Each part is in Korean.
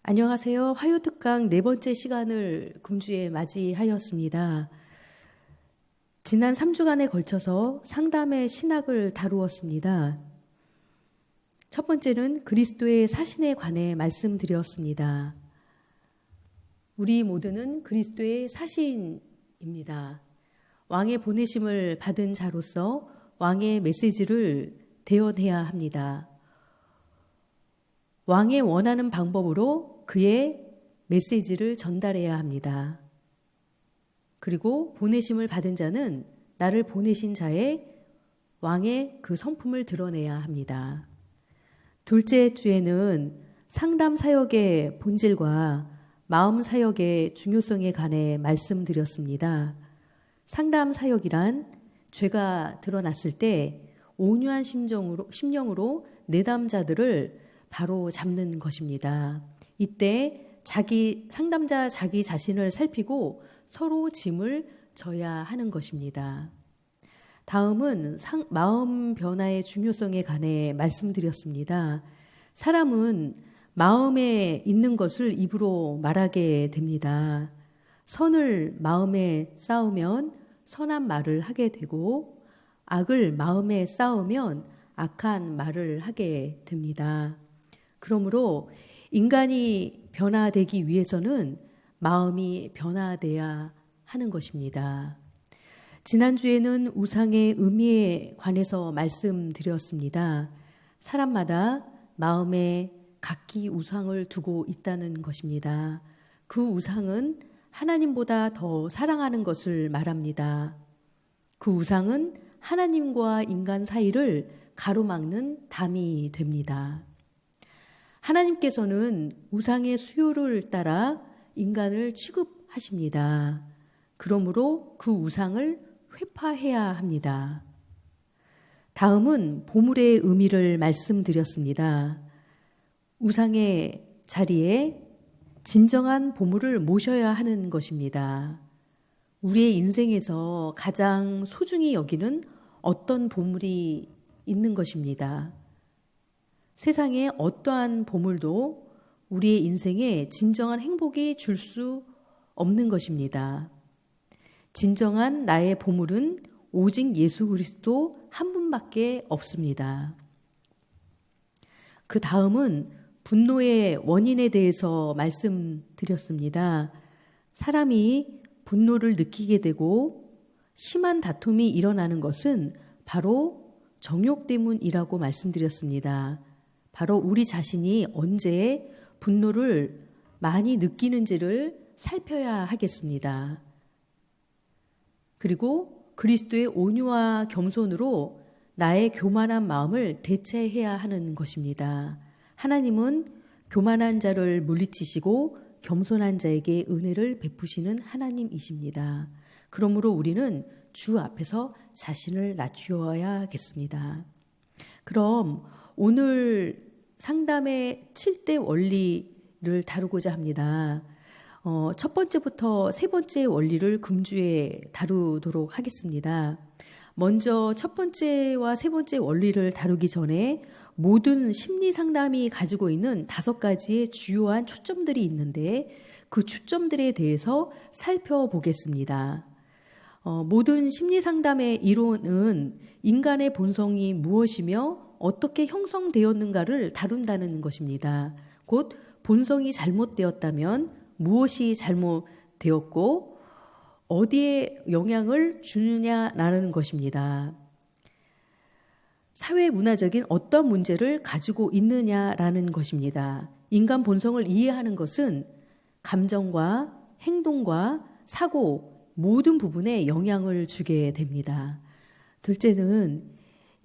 안녕하세요. 화요특강 네 번째 시간을 금주에 맞이하였습니다. 지난 3주간에 걸쳐서 상담의 신학을 다루었습니다. 첫 번째는 그리스도의 사신에 관해 말씀드렸습니다. 우리 모두는 그리스도의 사신입니다. 왕의 보내심을 받은 자로서 왕의 메시지를 대언해야 합니다. 왕의 원하는 방법으로 그의 메시지를 전달해야 합니다. 그리고 보내심을 받은 자는 나를 보내신 자의 왕의 그 성품을 드러내야 합니다. 둘째 주에는 상담 사역의 본질과 마음 사역의 중요성에 관해 말씀드렸습니다. 상담 사역이란 죄가 드러났을 때 온유한 심령으로 내담자들을 바로 잡는 것입니다. 이때 상담자 자기 자신을 살피고 서로 짐을 져야 하는 것입니다. 다음은 마음 변화의 중요성에 관해 말씀드렸습니다. 사람은 마음에 있는 것을 입으로 말하게 됩니다. 선을 마음에 쌓으면 선한 말을 하게 되고 악을 마음에 쌓으면 악한 말을 하게 됩니다. 그러므로 인간이 변화되기 위해서는 마음이 변화돼야 하는 것입니다. 지난주에는 우상의 의미에 관해서 말씀드렸습니다. 사람마다 마음에 각기 우상을 두고 있다는 것입니다. 그 우상은 하나님보다 더 사랑하는 것을 말합니다. 그 우상은 하나님과 인간 사이를 가로막는 담이 됩니다. 하나님께서는 우상의 수요를 따라 인간을 취급하십니다. 그러므로 그 우상을 회파해야 합니다. 다음은 보물의 의미를 말씀드렸습니다. 우상의 자리에 진정한 보물을 모셔야 하는 것입니다. 우리의 인생에서 가장 소중히 여기는 어떤 보물이 있는 것입니다. 세상에 어떠한 보물도 우리의 인생에 진정한 행복이 줄 수 없는 것입니다. 진정한 나의 보물은 오직 예수 그리스도 한 분밖에 없습니다. 그 다음은 분노의 원인에 대해서 말씀드렸습니다. 사람이 분노를 느끼게 되고 심한 다툼이 일어나는 것은 바로 정욕 때문이라고 말씀드렸습니다. 바로 우리 자신이 언제 분노를 많이 느끼는지를 살펴야 하겠습니다. 그리고 그리스도의 온유와 겸손으로 나의 교만한 마음을 대체해야 하는 것입니다. 하나님은 교만한 자를 물리치시고 겸손한 자에게 은혜를 베푸시는 하나님이십니다. 그러므로 우리는 주 앞에서 자신을 낮추어야겠습니다. 그럼 오늘 상담의 7대 원리를 다루고자 합니다. 첫 번째부터 세 번째 원리를 금주에 다루도록 하겠습니다. 먼저 첫 번째와 세 번째 원리를 다루기 전에 모든 심리 상담이 가지고 있는 5가지의 주요한 초점들이 있는데 그 초점들에 대해서 살펴보겠습니다. 모든 심리 상담의 이론은 인간의 본성이 무엇이며 어떻게 형성되었는가를 다룬다는 것입니다. 곧 본성이 잘못되었다면 무엇이 잘못되었고 어디에 영향을 주느냐라는 것입니다. 사회 문화적인 어떤 문제를 가지고 있느냐라는 것입니다. 인간 본성을 이해하는 것은 감정과 행동과 사고 모든 부분에 영향을 주게 됩니다. 둘째는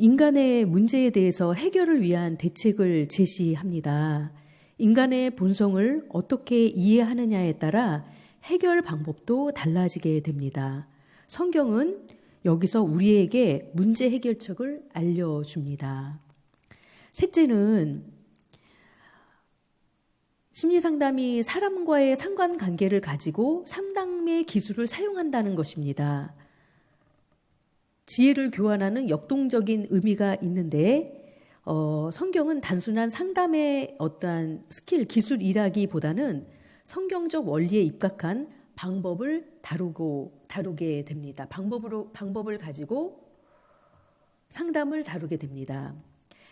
인간의 문제에 대해서 해결을 위한 대책을 제시합니다. 인간의 본성을 어떻게 이해하느냐에 따라 해결 방법도 달라지게 됩니다. 성경은 여기서 우리에게 문제 해결책을 알려줍니다. 셋째는 심리상담이 사람과의 상관관계를 가지고 상담의 기술을 사용한다는 것입니다. 지혜를 교환하는 역동적인 의미가 있는데 성경은 단순한 상담의 어떠한 스킬, 기술이라기보다는 성경적 원리에 입각한 방법을 다루게 됩니다. 방법을 가지고 상담을 다루게 됩니다.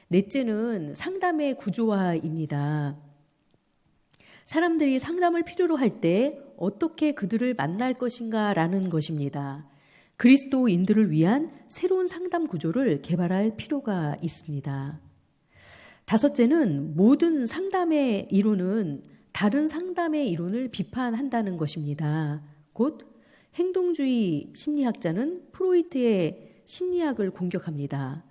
넷째는 상담의 구조화입니다. 사람들이 상담을 필요로 할 때 어떻게 그들을 만날 것인가라는 것입니다. 그리스도인들을 위한 새로운 상담 구조를 개발할 필요가 있습니다. 다섯째는 모든 상담의 이론은 다른 상담의 이론을 비판한다는 것입니다. 곧 행동주의 심리학자는 프로이트의 심리학을 공격합니다.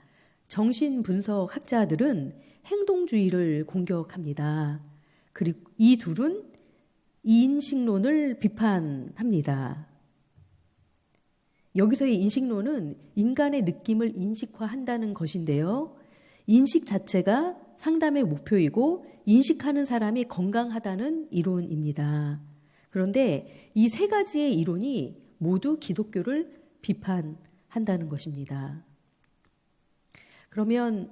정신분석학자들은 행동주의를 공격합니다. 그리고 이 둘은 인식론을 비판합니다. 여기서의 인식론은 인간의 느낌을 인식화한다는 것인데요. 인식 자체가 상담의 목표이고 인식하는 사람이 건강하다는 이론입니다. 그런데 이 세 가지의 이론이 모두 기독교를 비판한다는 것입니다. 그러면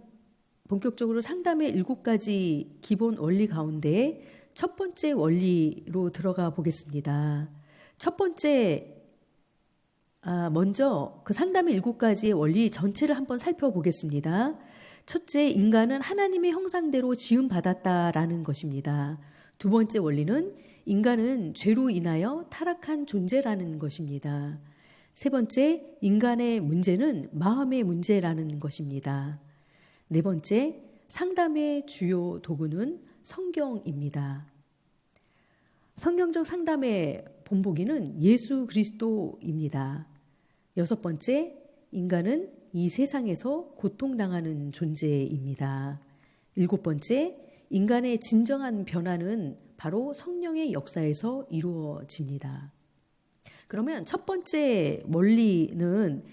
본격적으로 상담의 7가지 기본 원리 가운데 첫 번째 원리로 들어가 보겠습니다. 첫 번째, 먼저 그 상담의 7가지의 원리 전체를 한번 살펴보겠습니다. 첫째, 인간은 하나님의 형상대로 지음받았다라는 것입니다. 두 번째 원리는 인간은 죄로 인하여 타락한 존재라는 것입니다. 세 번째, 인간의 문제는 마음의 문제라는 것입니다. 네 번째, 상담의 주요 도구는 성경입니다. 성경적 상담의 본보기는 예수 그리스도입니다. 여섯 번째, 인간은 이 세상에서 고통당하는 존재입니다. 일곱 번째, 인간의 진정한 변화는 바로 성령의 역사에서 이루어집니다. 그러면 첫 번째 원리는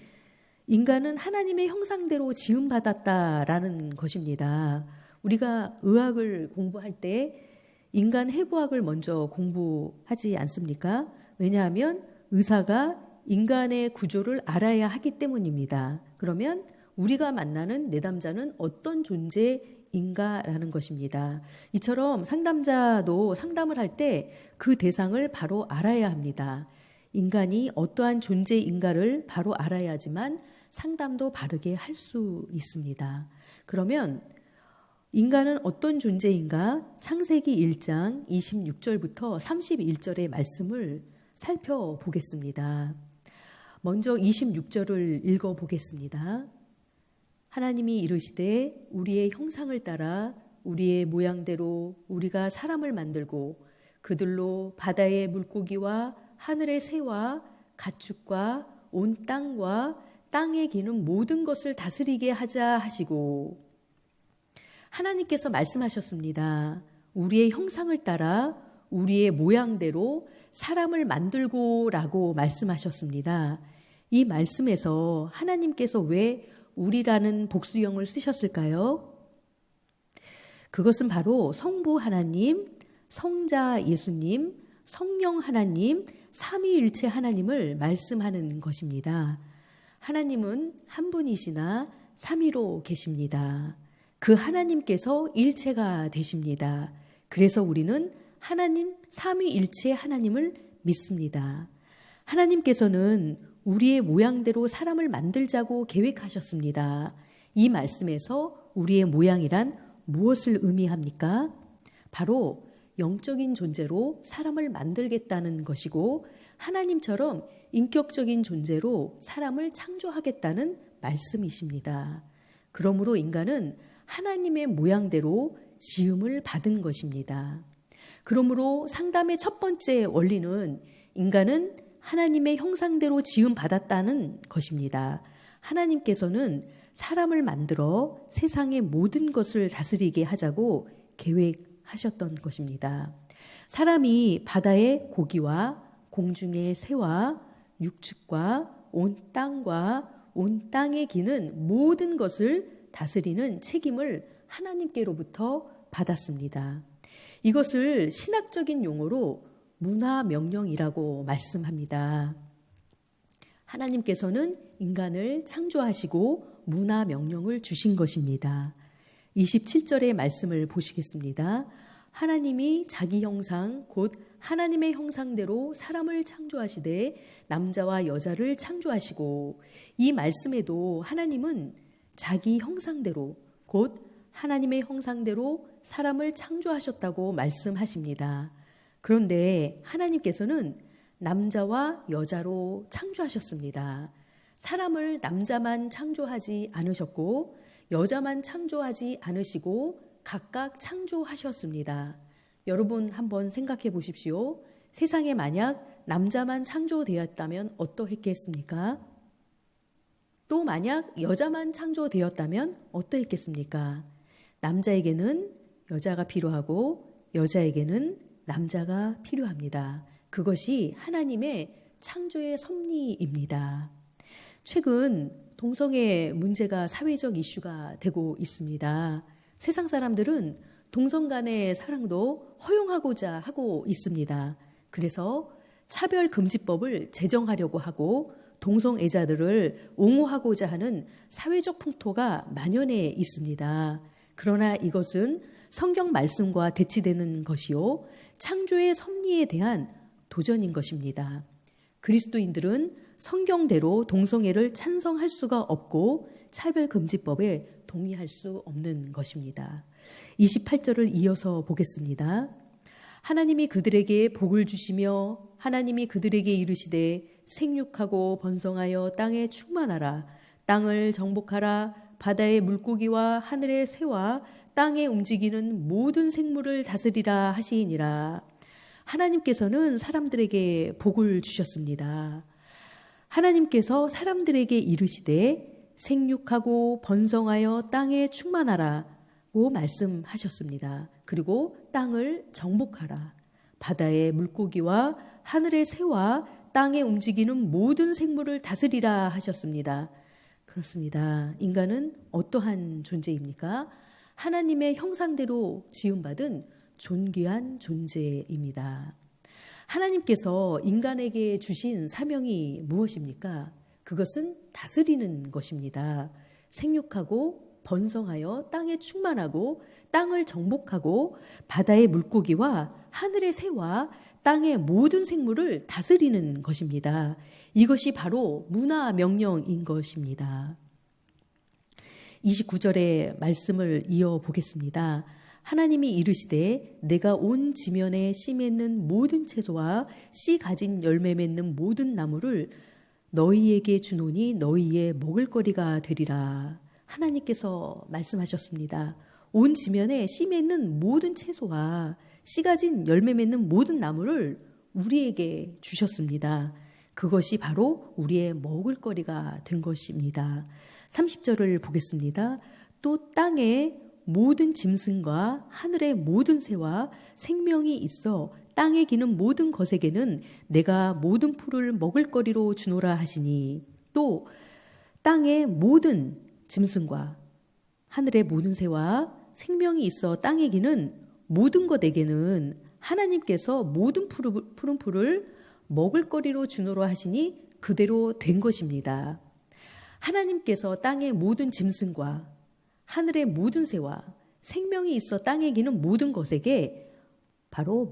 인간은 하나님의 형상대로 지음받았다라는 것입니다. 우리가 의학을 공부할 때 인간 해부학을 먼저 공부하지 않습니까? 왜냐하면 의사가 인간의 구조를 알아야 하기 때문입니다. 그러면 우리가 만나는 내담자는 어떤 존재인가라는 것입니다. 이처럼 상담자도 상담을 할 때 그 대상을 바로 알아야 합니다. 인간이 어떠한 존재인가를 바로 알아야지만 상담도 바르게 할 수 있습니다. 그러면 인간은 어떤 존재인가? 창세기 1장 26절부터 31절의 말씀을 살펴보겠습니다. 먼저 26절을 읽어보겠습니다. 하나님이 이르시되 우리의 형상을 따라 우리의 모양대로 우리가 사람을 만들고 그들로 바다의 물고기와 하늘의 새와 가축과 온 땅과 땅에 기는 모든 것을 다스리게 하자 하시고 하나님께서 말씀하셨습니다. 우리의 형상을 따라 우리의 모양대로 사람을 만들고라고 말씀하셨습니다. 이 말씀에서 하나님께서 왜 우리라는 복수형을 쓰셨을까요? 그것은 바로 성부 하나님, 성자 예수님, 성령 하나님, 삼위일체 하나님을 말씀하는 것입니다. 하나님은 한 분이시나 삼위로 계십니다. 그 하나님께서 일체가 되십니다. 그래서 우리는 하나님, 삼위일체 하나님을 믿습니다. 하나님께서는 우리의 모양대로 사람을 만들자고 계획하셨습니다. 이 말씀에서 우리의 모양이란 무엇을 의미합니까? 바로 영적인 존재로 사람을 만들겠다는 것이고 하나님처럼 인격적인 존재로 사람을 창조하겠다는 말씀이십니다. 그러므로 인간은 하나님의 모양대로 지음을 받은 것입니다. 그러므로 상담의 첫 번째 원리는 인간은 하나님의 형상대로 지음받았다는 것입니다. 하나님께서는 사람을 만들어 세상의 모든 것을 다스리게 하자고 계획하셨던 것입니다. 사람이 바다의 고기와 공중의 새와 육축과 온 땅과 온 땅에 기는 모든 것을 다스리는 책임을 하나님께로부터 받았습니다. 이것을 신학적인 용어로 문화명령이라고 말씀합니다. 하나님께서는 인간을 창조하시고 문화명령을 주신 것입니다. 27절의 말씀을 보시겠습니다. 하나님이 자기 형상 곧 하나님의 형상대로 사람을 창조하시되 남자와 여자를 창조하시고, 이 말씀에도 하나님은 자기 형상대로 곧 하나님의 형상대로 사람을 창조하셨다고 말씀하십니다. 그런데 하나님께서는 남자와 여자로 창조하셨습니다. 사람을 남자만 창조하지 않으셨고 여자만 창조하지 않으시고 각각 창조하셨습니다. 여러분 한번 생각해 보십시오. 세상에 만약 남자만 창조되었다면 어떠했겠습니까? 또 만약 여자만 창조되었다면 어떠했겠습니까? 남자에게는 여자가 필요하고 여자에게는 남자가 필요합니다. 그것이 하나님의 창조의 섭리입니다. 최근 동성애 문제가 사회적 이슈가 되고 있습니다. 세상 사람들은 동성 간의 사랑도 허용하고자 하고 있습니다. 그래서 차별금지법을 제정하려고 하고 동성애자들을 옹호하고자 하는 사회적 풍토가 만연해 있습니다. 그러나 이것은 성경 말씀과 대치되는 것이요, 창조의 섭리에 대한 도전인 것입니다. 그리스도인들은 성경대로 동성애를 찬성할 수가 없고 차별금지법에 동의할 수 없는 것입니다. 28절을 이어서 보겠습니다. 하나님이 그들에게 복을 주시며 하나님이 그들에게 이르시되 생육하고 번성하여 땅에 충만하라. 땅을 정복하라. 바다의 물고기와 하늘의 새와 땅에 움직이는 모든 생물을 다스리라 하시니라. 하나님께서는 사람들에게 복을 주셨습니다. 하나님께서 사람들에게 이르시되 생육하고 번성하여 땅에 충만하라고 말씀하셨습니다. 그리고 땅을 정복하라. 바다의 물고기와 하늘의 새와 땅에 움직이는 모든 생물을 다스리라 하셨습니다. 그렇습니다. 인간은 어떠한 존재입니까? 하나님의 형상대로 지음받은 존귀한 존재입니다. 하나님께서 인간에게 주신 사명이 무엇입니까? 그것은 다스리는 것입니다. 생육하고 번성하여 땅에 충만하고 땅을 정복하고 바다의 물고기와 하늘의 새와 땅의 모든 생물을 다스리는 것입니다. 이것이 바로 문화 명령인 것입니다. 29절의 말씀을 이어보겠습니다. 하나님이 이르시되 내가 온 지면에 씨 맺는 모든 채소와 씨 가진 열매 맺는 모든 나무를 너희에게 주노니 너희의 먹을거리가 되리라. 하나님께서 말씀하셨습니다. 온 지면에 씨 맺는 모든 채소와 씨 가진 열매 맺는 모든 나무를 우리에게 주셨습니다. 그것이 바로 우리의 먹을거리가 된 것입니다. 30절을 보겠습니다. 또 땅에 모든 짐승과 하늘의 모든 새와 생명이 있어 땅에 기는 모든 것에게는 내가 모든 풀을 먹을거리로 주노라 하시니, 또 땅의 모든 짐승과 하늘의 모든 새와 생명이 있어 땅에 기는 모든 것에게는 하나님께서 모든 푸른 풀을 먹을거리로 주노라 하시니 그대로 된 것입니다. 하나님께서 땅의 모든 짐승과 하늘의 모든 새와 생명이 있어 땅에 기는 모든 것에게 바로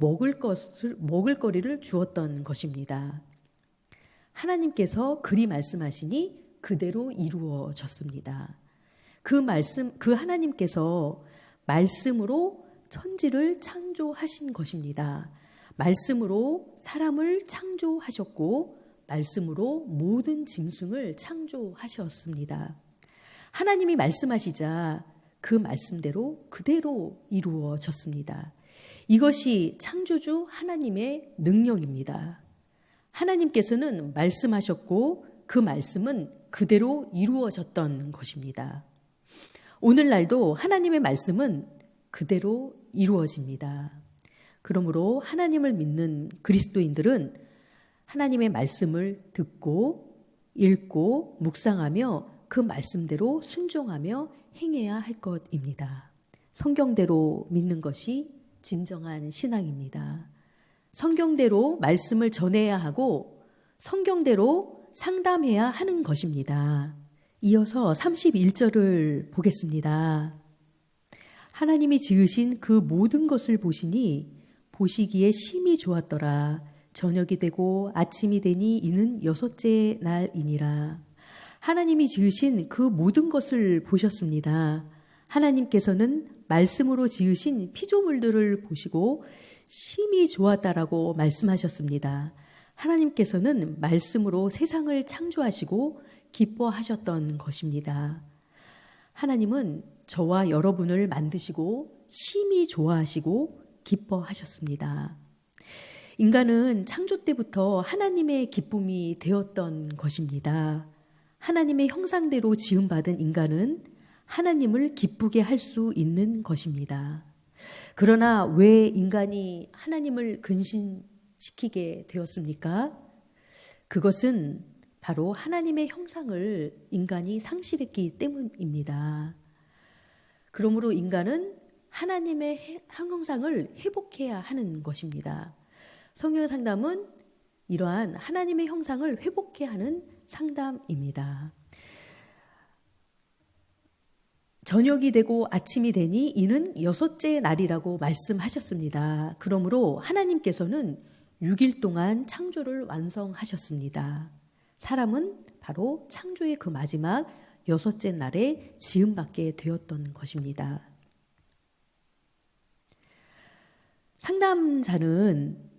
먹을거리를 주었던 것입니다. 하나님께서 그리 말씀하시니 그대로 이루어졌습니다. 그 하나님께서 말씀으로 천지를 창조하신 것입니다. 말씀으로 사람을 창조하셨고 말씀으로 모든 짐승을 창조하셨습니다. 하나님이 말씀하시자 그 말씀대로 그대로 이루어졌습니다. 이것이 창조주 하나님의 능력입니다. 하나님께서는 말씀하셨고 그 말씀은 그대로 이루어졌던 것입니다. 오늘날도 하나님의 말씀은 그대로 이루어집니다. 그러므로 하나님을 믿는 그리스도인들은 하나님의 말씀을 듣고 읽고 묵상하며 그 말씀대로 순종하며 행해야 할 것입니다. 성경대로 믿는 것이 진정한 신앙입니다. 성경대로 말씀을 전해야 하고 성경대로 상담해야 하는 것입니다. 이어서 31절을 보겠습니다. 하나님이 지으신 그 모든 것을 보시니 보시기에 심히 좋았더라. 저녁이 되고 아침이 되니 이는 여섯째 날이니라. 하나님이 지으신 그 모든 것을 보셨습니다. 하나님께서는 말씀으로 지으신 피조물들을 보시고 심히 좋았다라고 말씀하셨습니다. 하나님께서는 말씀으로 세상을 창조하시고 기뻐하셨던 것입니다. 하나님은 저와 여러분을 만드시고 심히 좋아하시고 기뻐하셨습니다. 인간은 창조 때부터 하나님의 기쁨이 되었던 것입니다. 하나님의 형상대로 지음받은 인간은 하나님을 기쁘게 할 수 있는 것입니다. 그러나 왜 인간이 하나님을 근신시키게 되었습니까? 그것은 바로 하나님의 형상을 인간이 상실했기 때문입니다. 그러므로 인간은 하나님의 형상을 회복해야 하는 것입니다. 성경 상담은 이러한 하나님의 형상을 회복해야 하는 상담입니다. 저녁이 되고 아침이 되니 이는 여섯째 날이라고 말씀하셨습니다. 그러므로 하나님께서는 6일 동안 창조를 완성하셨습니다. 사람은 바로 창조의 그 마지막 여섯째 날에 지음받게 되었던 것입니다. 상담자는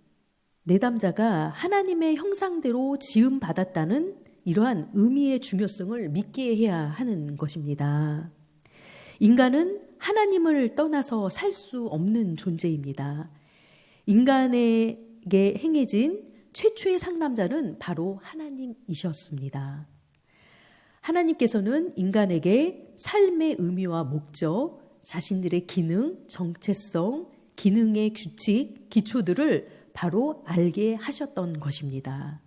내담자가 하나님의 형상대로 지음받았다는 이러한 의미의 중요성을 믿게 해야 하는 것입니다. 인간은 하나님을 떠나서 살 수 없는 존재입니다. 인간에게 행해진 최초의 상담자는 바로 하나님이셨습니다. 하나님께서는 인간에게 삶의 의미와 목적, 자신들의 기능, 정체성, 기능의 규칙, 기초들을 바로 알게 하셨던 것입니다.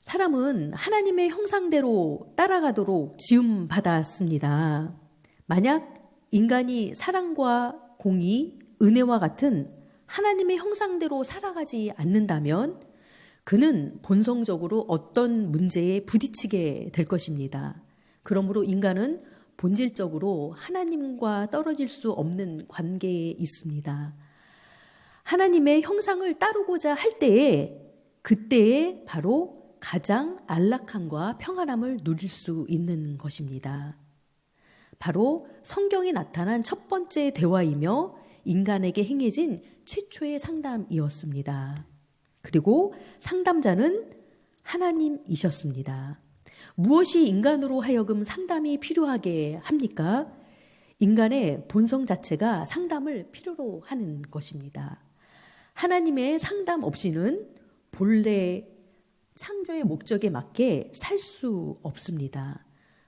사람은 하나님의 형상대로 따라가도록 지음받았습니다. 만약 인간이 사랑과 공의, 은혜와 같은 하나님의 형상대로 살아가지 않는다면 그는 본성적으로 어떤 문제에 부딪히게 될 것입니다. 그러므로 인간은 본질적으로 하나님과 떨어질 수 없는 관계에 있습니다. 하나님의 형상을 따르고자 할 때에 그때에 바로 가장 안락함과 평안함을 누릴 수 있는 것입니다. 바로 성경에 나타난 첫 번째 대화이며 인간에게 행해진 최초의 상담이었습니다. 그리고 상담자는 하나님이셨습니다. 무엇이 인간으로 하여금 상담이 필요하게 합니까? 인간의 본성 자체가 상담을 필요로 하는 것입니다. 하나님의 상담 없이는 본래 창조의 목적에 맞게 살 수 없습니다.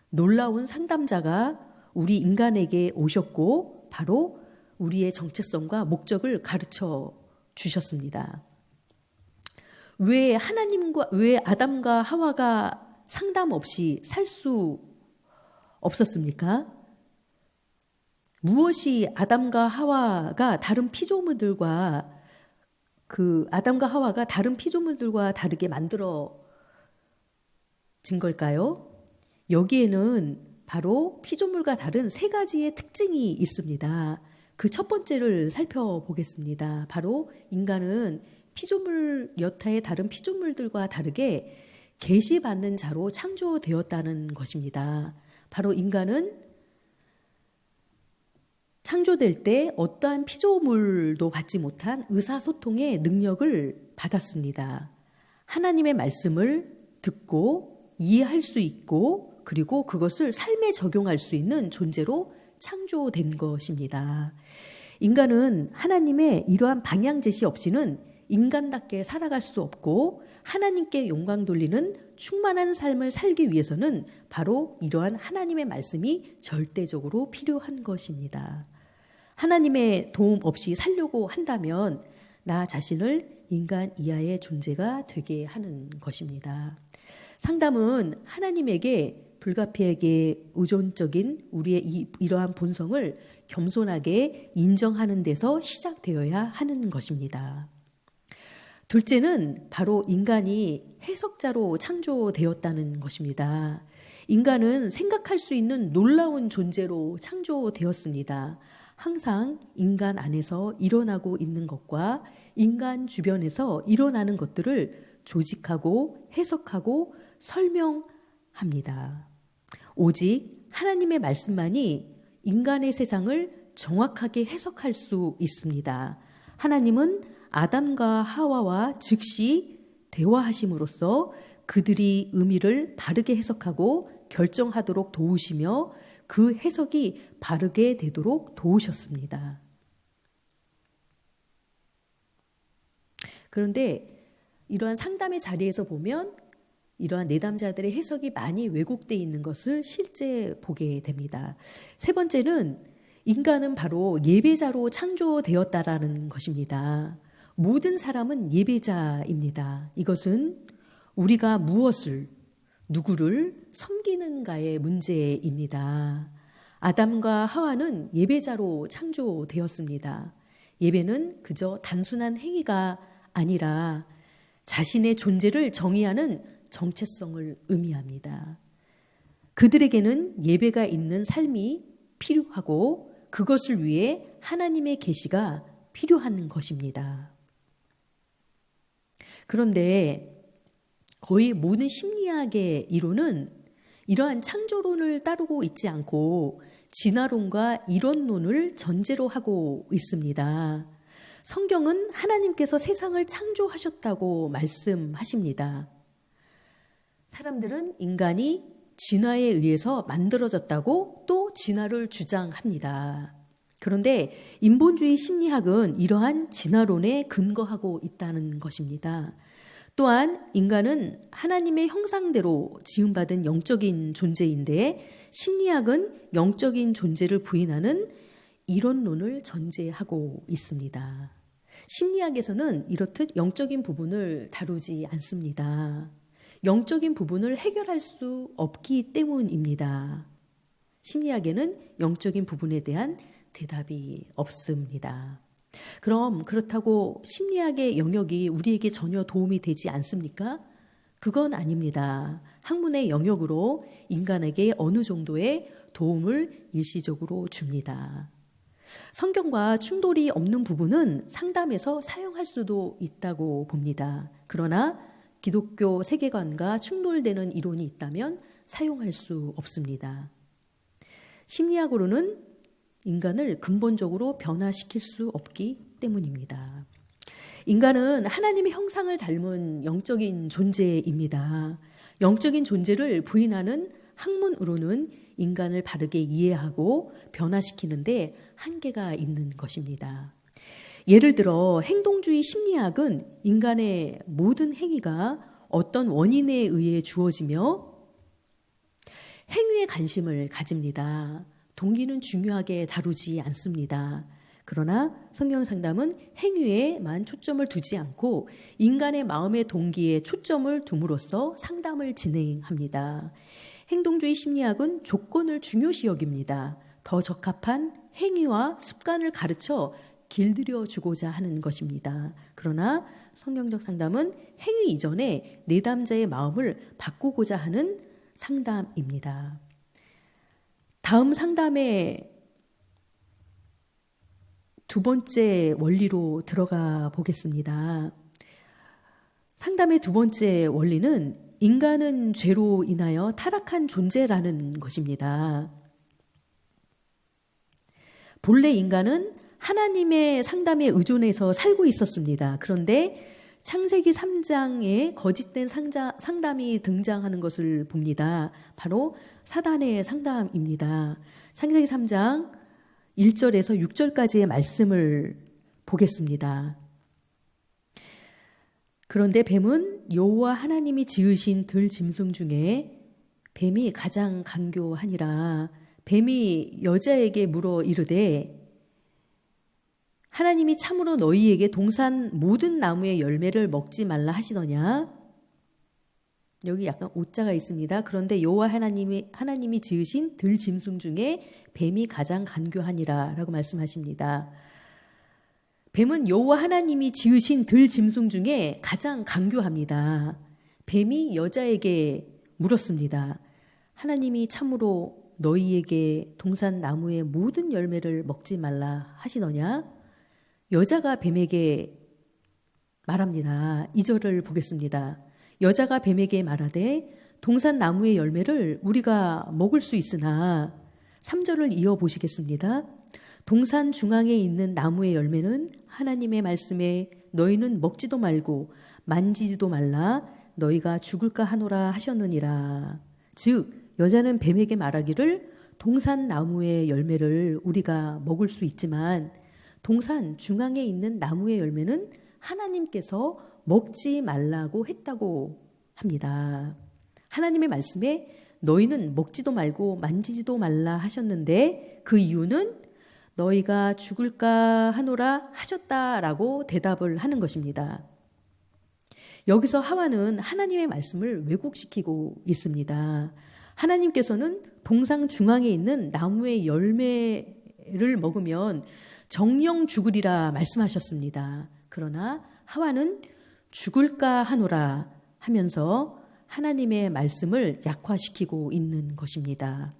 놀라운 상담자가 우리 인간에게 오셨고 바로 우리의 정체성과 목적을 가르쳐 주셨습니다. 왜 아담과 하와가 상담 없이 살 수 없었습니까? 무엇이 아담과 하와가 다른 피조물들과 다르게 만들어진 걸까요? 여기에는 바로 피조물과 다른 세 가지의 특징이 있습니다. 그 첫 번째를 살펴보겠습니다. 바로 인간은 여타의 다른 피조물들과 다르게 계시받는 자로 창조되었다는 것입니다. 바로 인간은 창조될 때 어떠한 피조물도 받지 못한 의사소통의 능력을 받았습니다. 하나님의 말씀을 듣고 이해할 수 있고 그리고 그것을 삶에 적용할 수 있는 존재로 창조된 것입니다. 인간은 하나님의 이러한 방향 제시 없이는 인간답게 살아갈 수 없고 하나님께 영광 돌리는 충만한 삶을 살기 위해서는 바로 이러한 하나님의 말씀이 절대적으로 필요한 것입니다. 하나님의 도움 없이 살려고 한다면 나 자신을 인간 이하의 존재가 되게 하는 것입니다. 상담은 하나님에게 불가피하게 의존적인 우리의 이러한 본성을 겸손하게 인정하는 데서 시작되어야 하는 것입니다. 둘째는 바로 인간이 해석자로 창조되었다는 것입니다. 인간은 생각할 수 있는 놀라운 존재로 창조되었습니다. 항상 인간 안에서 일어나고 있는 것과 인간 주변에서 일어나는 것들을 조직하고 해석하고 설명합니다. 오직 하나님의 말씀만이 인간의 세상을 정확하게 해석할 수 있습니다. 하나님은 아담과 하와와 즉시 대화하심으로써 그들이 의미를 바르게 해석하고 결정하도록 도우시며 그 해석이 바르게 되도록 도우셨습니다. 그런데 이러한 상담의 자리에서 보면 이러한 내담자들의 해석이 많이 왜곡되어 있는 것을 실제 보게 됩니다. 세 번째는 인간은 바로 예배자로 창조되었다라는 것입니다. 모든 사람은 예배자입니다. 이것은 우리가 무엇을, 누구를 섬기는가의 문제입니다. 아담과 하와는 예배자로 창조되었습니다. 예배는 그저 단순한 행위가 아니라 자신의 존재를 정의하는 정체성을 의미합니다. 그들에게는 예배가 있는 삶이 필요하고 그것을 위해 하나님의 계시가 필요한 것입니다. 그런데 거의 모든 심리학의 이론은 이러한 창조론을 따르고 있지 않고 진화론과 이론론을 전제로 하고 있습니다. 성경은 하나님께서 세상을 창조하셨다고 말씀하십니다. 사람들은 인간이 진화에 의해서 만들어졌다고 또 진화를 주장합니다. 그런데 인본주의 심리학은 이러한 진화론에 근거하고 있다는 것입니다. 또한 인간은 하나님의 형상대로 지음받은 영적인 존재인데 심리학은 영적인 존재를 부인하는 이론론을 전제하고 있습니다. 심리학에서는 이렇듯 영적인 부분을 다루지 않습니다. 영적인 부분을 해결할 수 없기 때문입니다. 심리학에는 영적인 부분에 대한 대답이 없습니다. 그럼 그렇다고 심리학의 영역이 우리에게 전혀 도움이 되지 않습니까? 그건 아닙니다. 학문의 영역으로 인간에게 어느 정도의 도움을 일시적으로 줍니다. 성경과 충돌이 없는 부분은 상담에서 사용할 수도 있다고 봅니다. 그러나 기독교 세계관과 충돌되는 이론이 있다면 사용할 수 없습니다. 심리학으로는 인간을 근본적으로 변화시킬 수 없기 때문입니다. 인간은 하나님의 형상을 닮은 영적인 존재입니다. 영적인 존재를 부인하는 학문으로는 인간을 바르게 이해하고 변화시키는데 한계가 있는 것입니다. 예를 들어 행동주의 심리학은 인간의 모든 행위가 어떤 원인에 의해 주어지며 행위에 관심을 가집니다. 동기는 중요하게 다루지 않습니다. 그러나 성경 상담은 행위에만 초점을 두지 않고 인간의 마음의 동기에 초점을 둠으로써 상담을 진행합니다. 행동주의 심리학은 조건을 중요시 여깁니다. 더 적합한 행위와 습관을 가르쳐 길들여 주고자 하는 것입니다. 그러나 성경적 상담은 행위 이전에 내담자의 마음을 바꾸고자 하는 상담입니다. 다음 상담의 두 번째 원리로 들어가 보겠습니다. 상담의 두 번째 원리는 인간은 죄로 인하여 타락한 존재라는 것입니다. 본래 인간은 하나님의 상담에 의존해서 살고 있었습니다. 그런데 창세기 3장에 거짓된 상담이 등장하는 것을 봅니다. 바로 사단의 상담입니다. 창세기 3장 1절에서 6절까지의 말씀을 보겠습니다. 그런데 뱀은 여호와 하나님이 지으신 들 짐승 중에 뱀이 가장 간교하니라. 뱀이 여자에게 물어 이르되 하나님이 참으로 너희에게 동산 모든 나무의 열매를 먹지 말라 하시더냐? 여기 약간 오자가 있습니다. 그런데 여호와 하나님이 지으신 들 짐승 중에 뱀이 가장 간교하니라 라고 말씀하십니다. 뱀은 여호와 하나님이 지으신 들 짐승 중에 가장 간교합니다. 뱀이 여자에게 물었습니다. 하나님이 참으로 너희에게 동산 나무의 모든 열매를 먹지 말라 하시더냐? 여자가 뱀에게 말합니다. 2절을 보겠습니다. 여자가 뱀에게 말하되 동산 나무의 열매를 우리가 먹을 수 있으나 3절을 이어보시겠습니다. 동산 중앙에 있는 나무의 열매는 하나님의 말씀에 너희는 먹지도 말고 만지지도 말라 너희가 죽을까 하노라 하셨느니라. 즉 여자는 뱀에게 말하기를 동산 나무의 열매를 우리가 먹을 수 있지만 동산 중앙에 있는 나무의 열매는 하나님께서 먹지 말라고 했다고 합니다. 하나님의 말씀에 너희는 먹지도 말고 만지지도 말라 하셨는데 그 이유는 너희가 죽을까 하노라 하셨다라고 대답을 하는 것입니다. 여기서 하와는 하나님의 말씀을 왜곡시키고 있습니다. 하나님께서는 동상 중앙에 있는 나무의 열매를 먹으면 정령 죽으리라 말씀하셨습니다. 그러나 하와는 죽을까 하노라 하면서 하나님의 말씀을 약화시키고 있는 것입니다.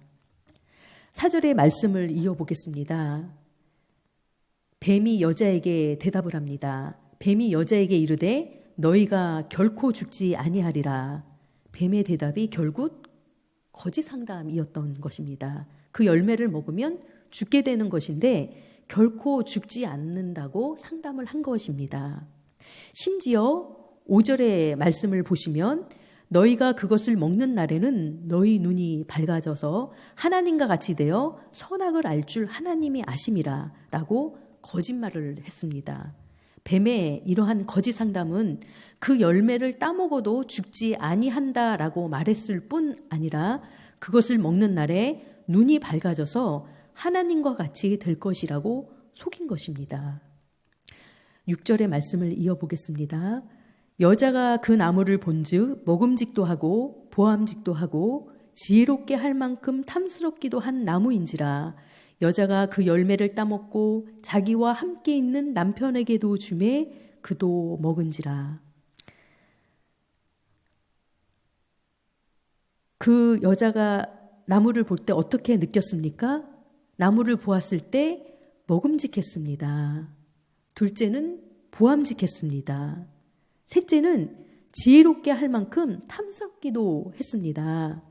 4절의 말씀을 이어보겠습니다. 뱀이 여자에게 대답을 합니다. 뱀이 여자에게 이르되 너희가 결코 죽지 아니하리라. 뱀의 대답이 결국 거짓 상담이었던 것입니다. 그 열매를 먹으면 죽게 되는 것인데 결코 죽지 않는다고 상담을 한 것입니다. 심지어 5절의 말씀을 보시면 너희가 그것을 먹는 날에는 너희 눈이 밝아져서 하나님과 같이 되어 선악을 알 줄 하나님이 아심이라 라고 거짓말을 했습니다. 뱀의 이러한 거짓 상담은 그 열매를 따먹어도 죽지 아니한다라고 말했을 뿐 아니라 그것을 먹는 날에 눈이 밝아져서 하나님과 같이 될 것이라고 속인 것입니다. 6절의 말씀을 이어보겠습니다. 여자가 그 나무를 본즉 먹음직도 하고 보암직도 하고 지혜롭게 할 만큼 탐스럽기도 한 나무인지라 여자가 그 열매를 따먹고 자기와 함께 있는 남편에게도 주매 그도 먹은지라. 그 여자가 나무를 볼 때 어떻게 느꼈습니까? 나무를 보았을 때 먹음직했습니다. 둘째는 보암직했습니다. 셋째는 지혜롭게 할 만큼 탐스럽기도 했습니다.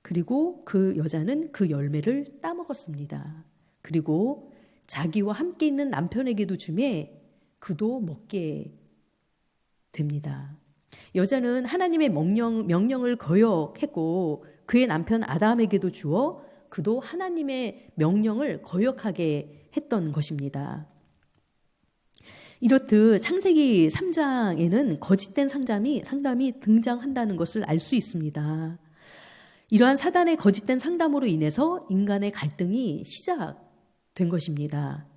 그리고 그 여자는 그 열매를 따먹었습니다. 그리고 자기와 함께 있는 남편에게도 주매 그도 먹게 됩니다. 여자는 하나님의 명령을 거역했고 그의 남편 아담에게도 주어 그도 하나님의 명령을 거역하게 했던 것입니다. 이렇듯 창세기 3장에는 거짓된 상담이 등장한다는 것을 알 수 있습니다. 이러한 사단의 거짓된 상담으로 인해서 인간의 갈등이 시작된 것입니다.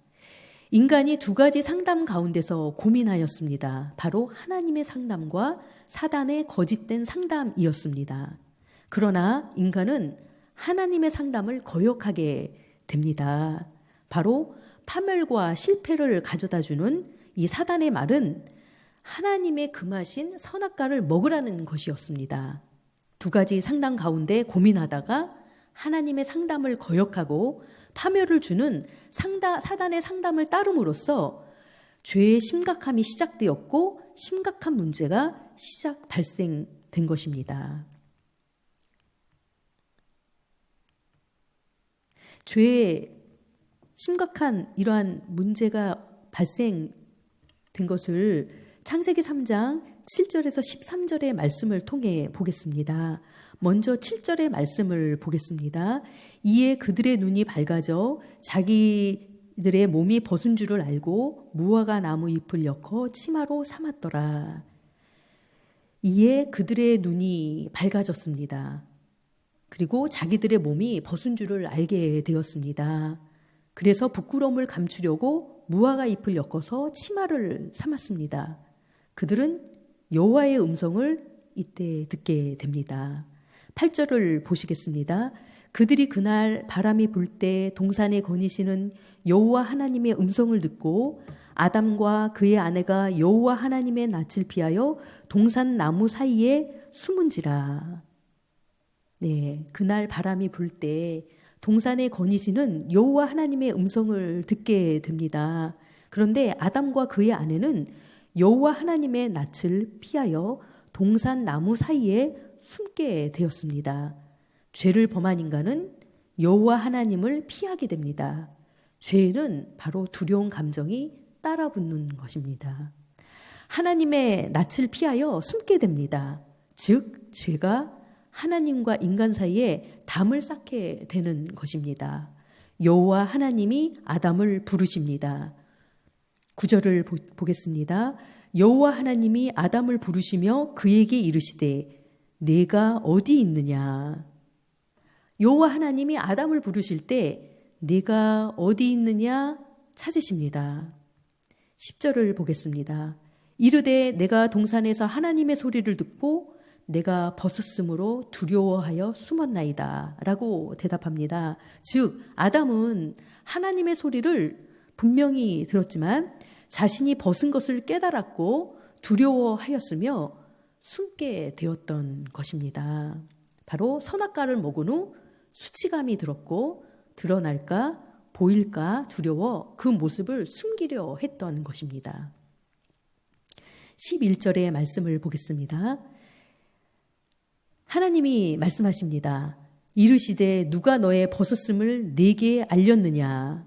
인간이 두 가지 상담 가운데서 고민하였습니다. 바로 하나님의 상담과 사단의 거짓된 상담이었습니다. 그러나 인간은 하나님의 상담을 거역하게 됩니다. 바로 파멸과 실패를 가져다주는 이 사단의 말은 하나님의 금하신 선악과를 먹으라는 것이었습니다. 두 가지 상담 가운데 고민하다가 하나님의 상담을 거역하고 파멸을 주는 사단의 상담을 따름으로써 죄의 심각함이 시작되었고 심각한 문제가 발생된 것입니다. 죄의 심각한 이러한 문제가 발생된 것을 창세기 3장 7절에서 13절의 말씀을 통해 보겠습니다. 먼저 7절의 말씀을 보겠습니다. 이에 그들의 눈이 밝아져 자기들의 몸이 벗은 줄을 알고 무화과 나무 잎을 엮어 치마로 삼았더라. 이에 그들의 눈이 밝아졌습니다. 그리고 자기들의 몸이 벗은 줄을 알게 되었습니다. 그래서 부끄러움을 감추려고 무화과 잎을 엮어서 치마를 삼았습니다. 그들은 여호와의 음성을 이때 듣게 됩니다. 8절을 보시겠습니다. 그들이 그날 바람이 불 때 동산에 거니시는 여호와 하나님의 음성을 듣고 아담과 그의 아내가 여호와 하나님의 낯을 피하여 동산 나무 사이에 숨은지라. 네, 그날 바람이 불 때 동산의 거니지는 여호와 하나님의 음성을 듣게 됩니다. 그런데 아담과 그의 아내는 여호와 하나님의 낯을 피하여 동산 나무 사이에 숨게 되었습니다. 죄를 범한 인간은 여호와 하나님을 피하게 됩니다. 죄는 바로 두려운 감정이 따라붙는 것입니다. 하나님의 낯을 피하여 숨게 됩니다. 즉, 죄가 하나님과 인간 사이에 담을 쌓게 되는 것입니다. 여호와 하나님이 아담을 부르십니다. 9절을 보겠습니다. 여호와 하나님이 아담을 부르시며 그에게 이르시되 내가 어디 있느냐. 여호와 하나님이 아담을 부르실 때 내가 어디 있느냐 찾으십니다. 10절을 보겠습니다. 이르되 내가 동산에서 하나님의 소리를 듣고 내가 벗었으므로 두려워하여 숨었나이다 라고 대답합니다. 즉 아담은 하나님의 소리를 분명히 들었지만 자신이 벗은 것을 깨달았고 두려워하였으며 숨게 되었던 것입니다. 바로 선악과를 먹은 후 수치감이 들었고 드러날까 보일까 두려워 그 모습을 숨기려 했던 것입니다. 11절의 말씀을 보겠습니다. 하나님이 말씀하십니다. 이르시되 누가 너의 벗었음을 네게 알렸느냐.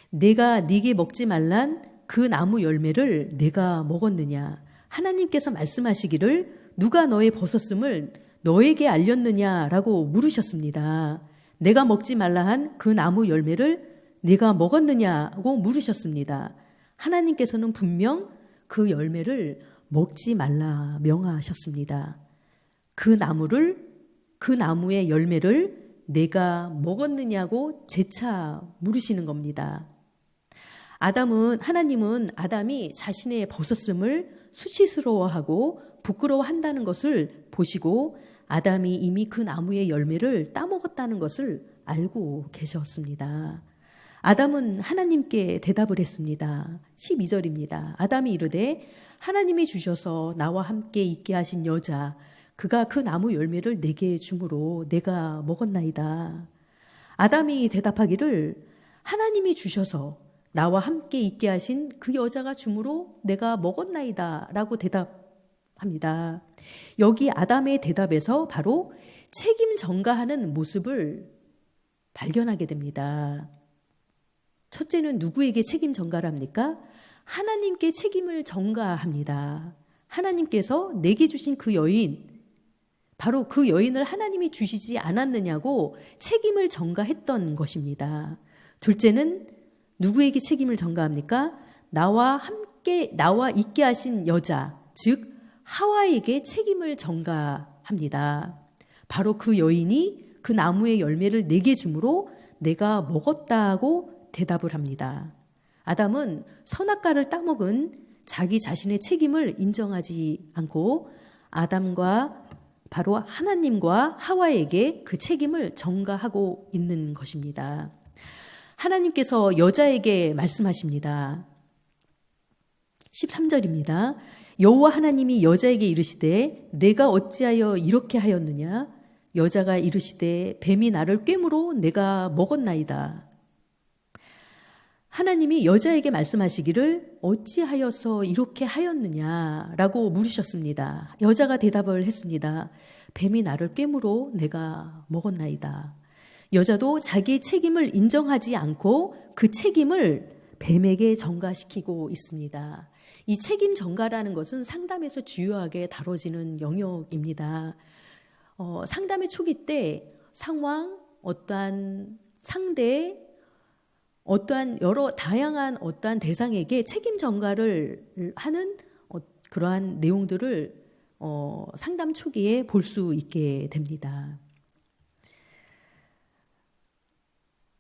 내가 네게 먹지 말란 그 나무 열매를 내가 먹었느냐. 하나님께서 말씀하시기를 누가 너의 벗었음을 너에게 알렸느냐라고 물으셨습니다. 내가 먹지 말라 한 그 나무 열매를 네가 먹었느냐고 물으셨습니다. 하나님께서는 분명 그 열매를 먹지 말라 명하셨습니다. 그 나무의 열매를 내가 먹었느냐고 재차 물으시는 겁니다. 하나님은 아담이 자신의 벗었음을 수치스러워하고 부끄러워한다는 것을 보시고 아담이 이미 그 나무의 열매를 따먹었다는 것을 알고 계셨습니다. 아담은 하나님께 대답을 했습니다. 12절입니다. 아담이 이르되 하나님이 주셔서 나와 함께 있게 하신 여자 그가 그 나무 열매를 내게 주므로 내가 먹었나이다. 아담이 대답하기를 하나님이 주셔서 나와 함께 있게 하신 그 여자가 주므로 내가 먹었나이다 라고 대답합니다. 여기 아담의 대답에서 바로 책임 전가하는 모습을 발견하게 됩니다. 첫째는 누구에게 책임 전가를 합니까? 하나님께 책임을 전가합니다. 하나님께서 내게 주신 그 여인, 바로 그 여인을 하나님이 주시지 않았느냐고 책임을 전가했던 것입니다. 둘째는 누구에게 책임을 전가합니까? 나와 있게 하신 여자, 즉 하와에게 책임을 전가합니다. 바로 그 여인이 그 나무의 열매를 내게 주므로 내가 먹었다고 대답을 합니다. 아담은 선악과를 따먹은 자기 자신의 책임을 인정하지 않고 바로 하나님과 하와에게 그 책임을 전가하고 있는 것입니다. 하나님께서 여자에게 말씀하십니다. 13절입니다. 여호와 하나님이 여자에게 이르시되 내가 어찌하여 이렇게 하였느냐? 여자가 이르시되 뱀이 나를 꿰므로 내가 먹었나이다. 하나님이 여자에게 말씀하시기를 어찌하여서 이렇게 하였느냐라고 물으셨습니다. 여자가 대답을 했습니다. 뱀이 나를 꿰므로 내가 먹었나이다. 여자도 자기의 책임을 인정하지 않고 그 책임을 뱀에게 전가시키고 있습니다. 이 책임 전가라는 것은 상담에서 주요하게 다뤄지는 영역입니다. 상담의 초기 때 상황, 어떠한 상대, 어떠한 다양한 대상에게 책임 전가를 하는 그러한 내용들을 상담 초기에 볼 수 있게 됩니다.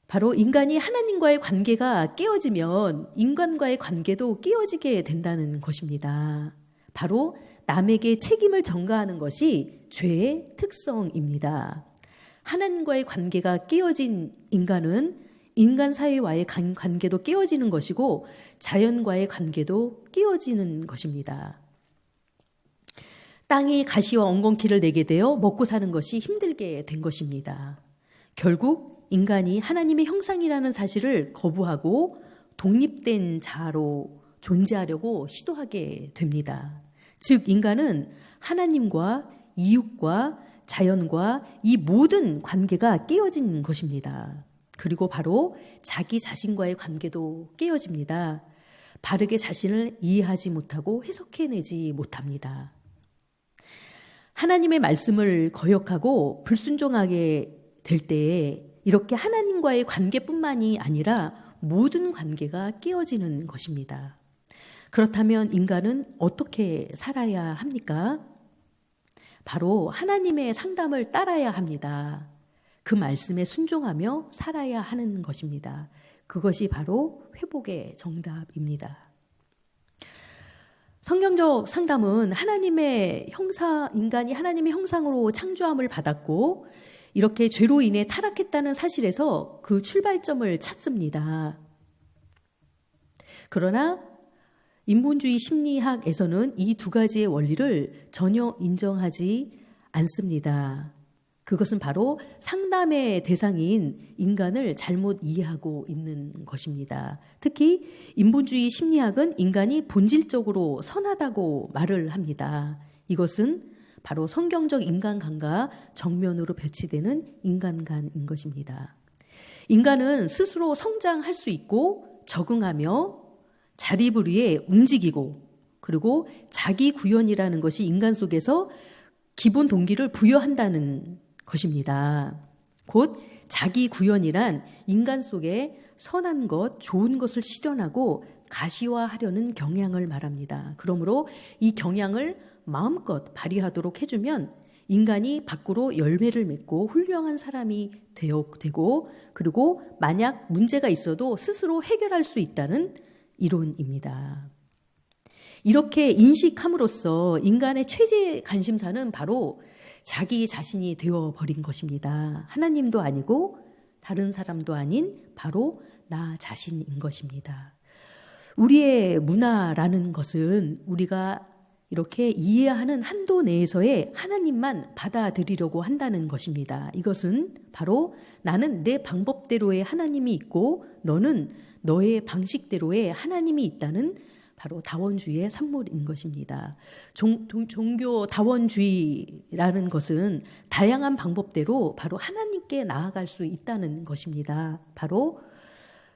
바로 인간이 하나님과의 관계가 깨어지면 인간과의 관계도 깨어지게 된다는 것입니다. 바로 남에게 책임을 전가하는 것이 죄의 특성입니다. 하나님과의 관계가 깨어진 인간은 인간 사회와의 관계도 깨어지는 것이고 자연과의 관계도 깨어지는 것입니다. 땅이 가시와 엉겅퀴를 내게 되어 먹고 사는 것이 힘들게 된 것입니다. 결국 인간이 하나님의 형상이라는 사실을 거부하고 독립된 자로 존재하려고 시도하게 됩니다. 즉 인간은 하나님과 이웃과 자연과 이 모든 관계가 깨어진 것입니다. 그리고 바로 자기 자신과의 관계도 깨어집니다. 바르게 자신을 이해하지 못하고 해석해내지 못합니다. 하나님의 말씀을 거역하고 불순종하게 될 때에 이렇게 하나님과의 관계뿐만이 아니라 모든 관계가 깨어지는 것입니다. 그렇다면 인간은 어떻게 살아야 합니까? 바로 하나님의 상담을 따라야 합니다. 그 말씀에 순종하며 살아야 하는 것입니다. 그것이 바로 회복의 정답입니다. 성경적 상담은 인간이 하나님의 형상으로 창조함을 받았고 이렇게 죄로 인해 타락했다는 사실에서 그 출발점을 찾습니다. 그러나 인본주의 심리학에서는 이 두 가지의 원리를 전혀 인정하지 않습니다. 그것은 바로 상담의 대상인 인간을 잘못 이해하고 있는 것입니다. 특히 인본주의 심리학은 인간이 본질적으로 선하다고 말을 합니다. 이것은 바로 성경적 인간관과 정면으로 배치되는 인간관인 것입니다. 인간은 스스로 성장할 수 있고 적응하며 자립을 위해 움직이고 그리고 자기 구현이라는 것이 인간 속에서 기본 동기를 부여한다는 것입니다. 곧 자기 구현이란 인간 속에 선한 것, 좋은 것을 실현하고 가시화하려는 경향을 말합니다. 그러므로 이 경향을 마음껏 발휘하도록 해주면 인간이 밖으로 열매를 맺고 훌륭한 사람이 되고 그리고 만약 문제가 있어도 스스로 해결할 수 있다는 이론입니다. 이렇게 인식함으로써 인간의 최대 관심사는 바로 자기 자신이 되어버린 것입니다. 하나님도 아니고 다른 사람도 아닌 바로 나 자신인 것입니다. 우리의 문화라는 것은 우리가 이렇게 이해하는 한도 내에서의 하나님만 받아들이려고 한다는 것입니다. 이것은 바로 나는 내 방법대로의 하나님이 있고 너는 너의 방식대로의 하나님이 있다는 바로 다원주의의 산물인 것입니다. 종교 다원주의라는 것은 다양한 방법대로 바로 하나님께 나아갈 수 있다는 것입니다. 바로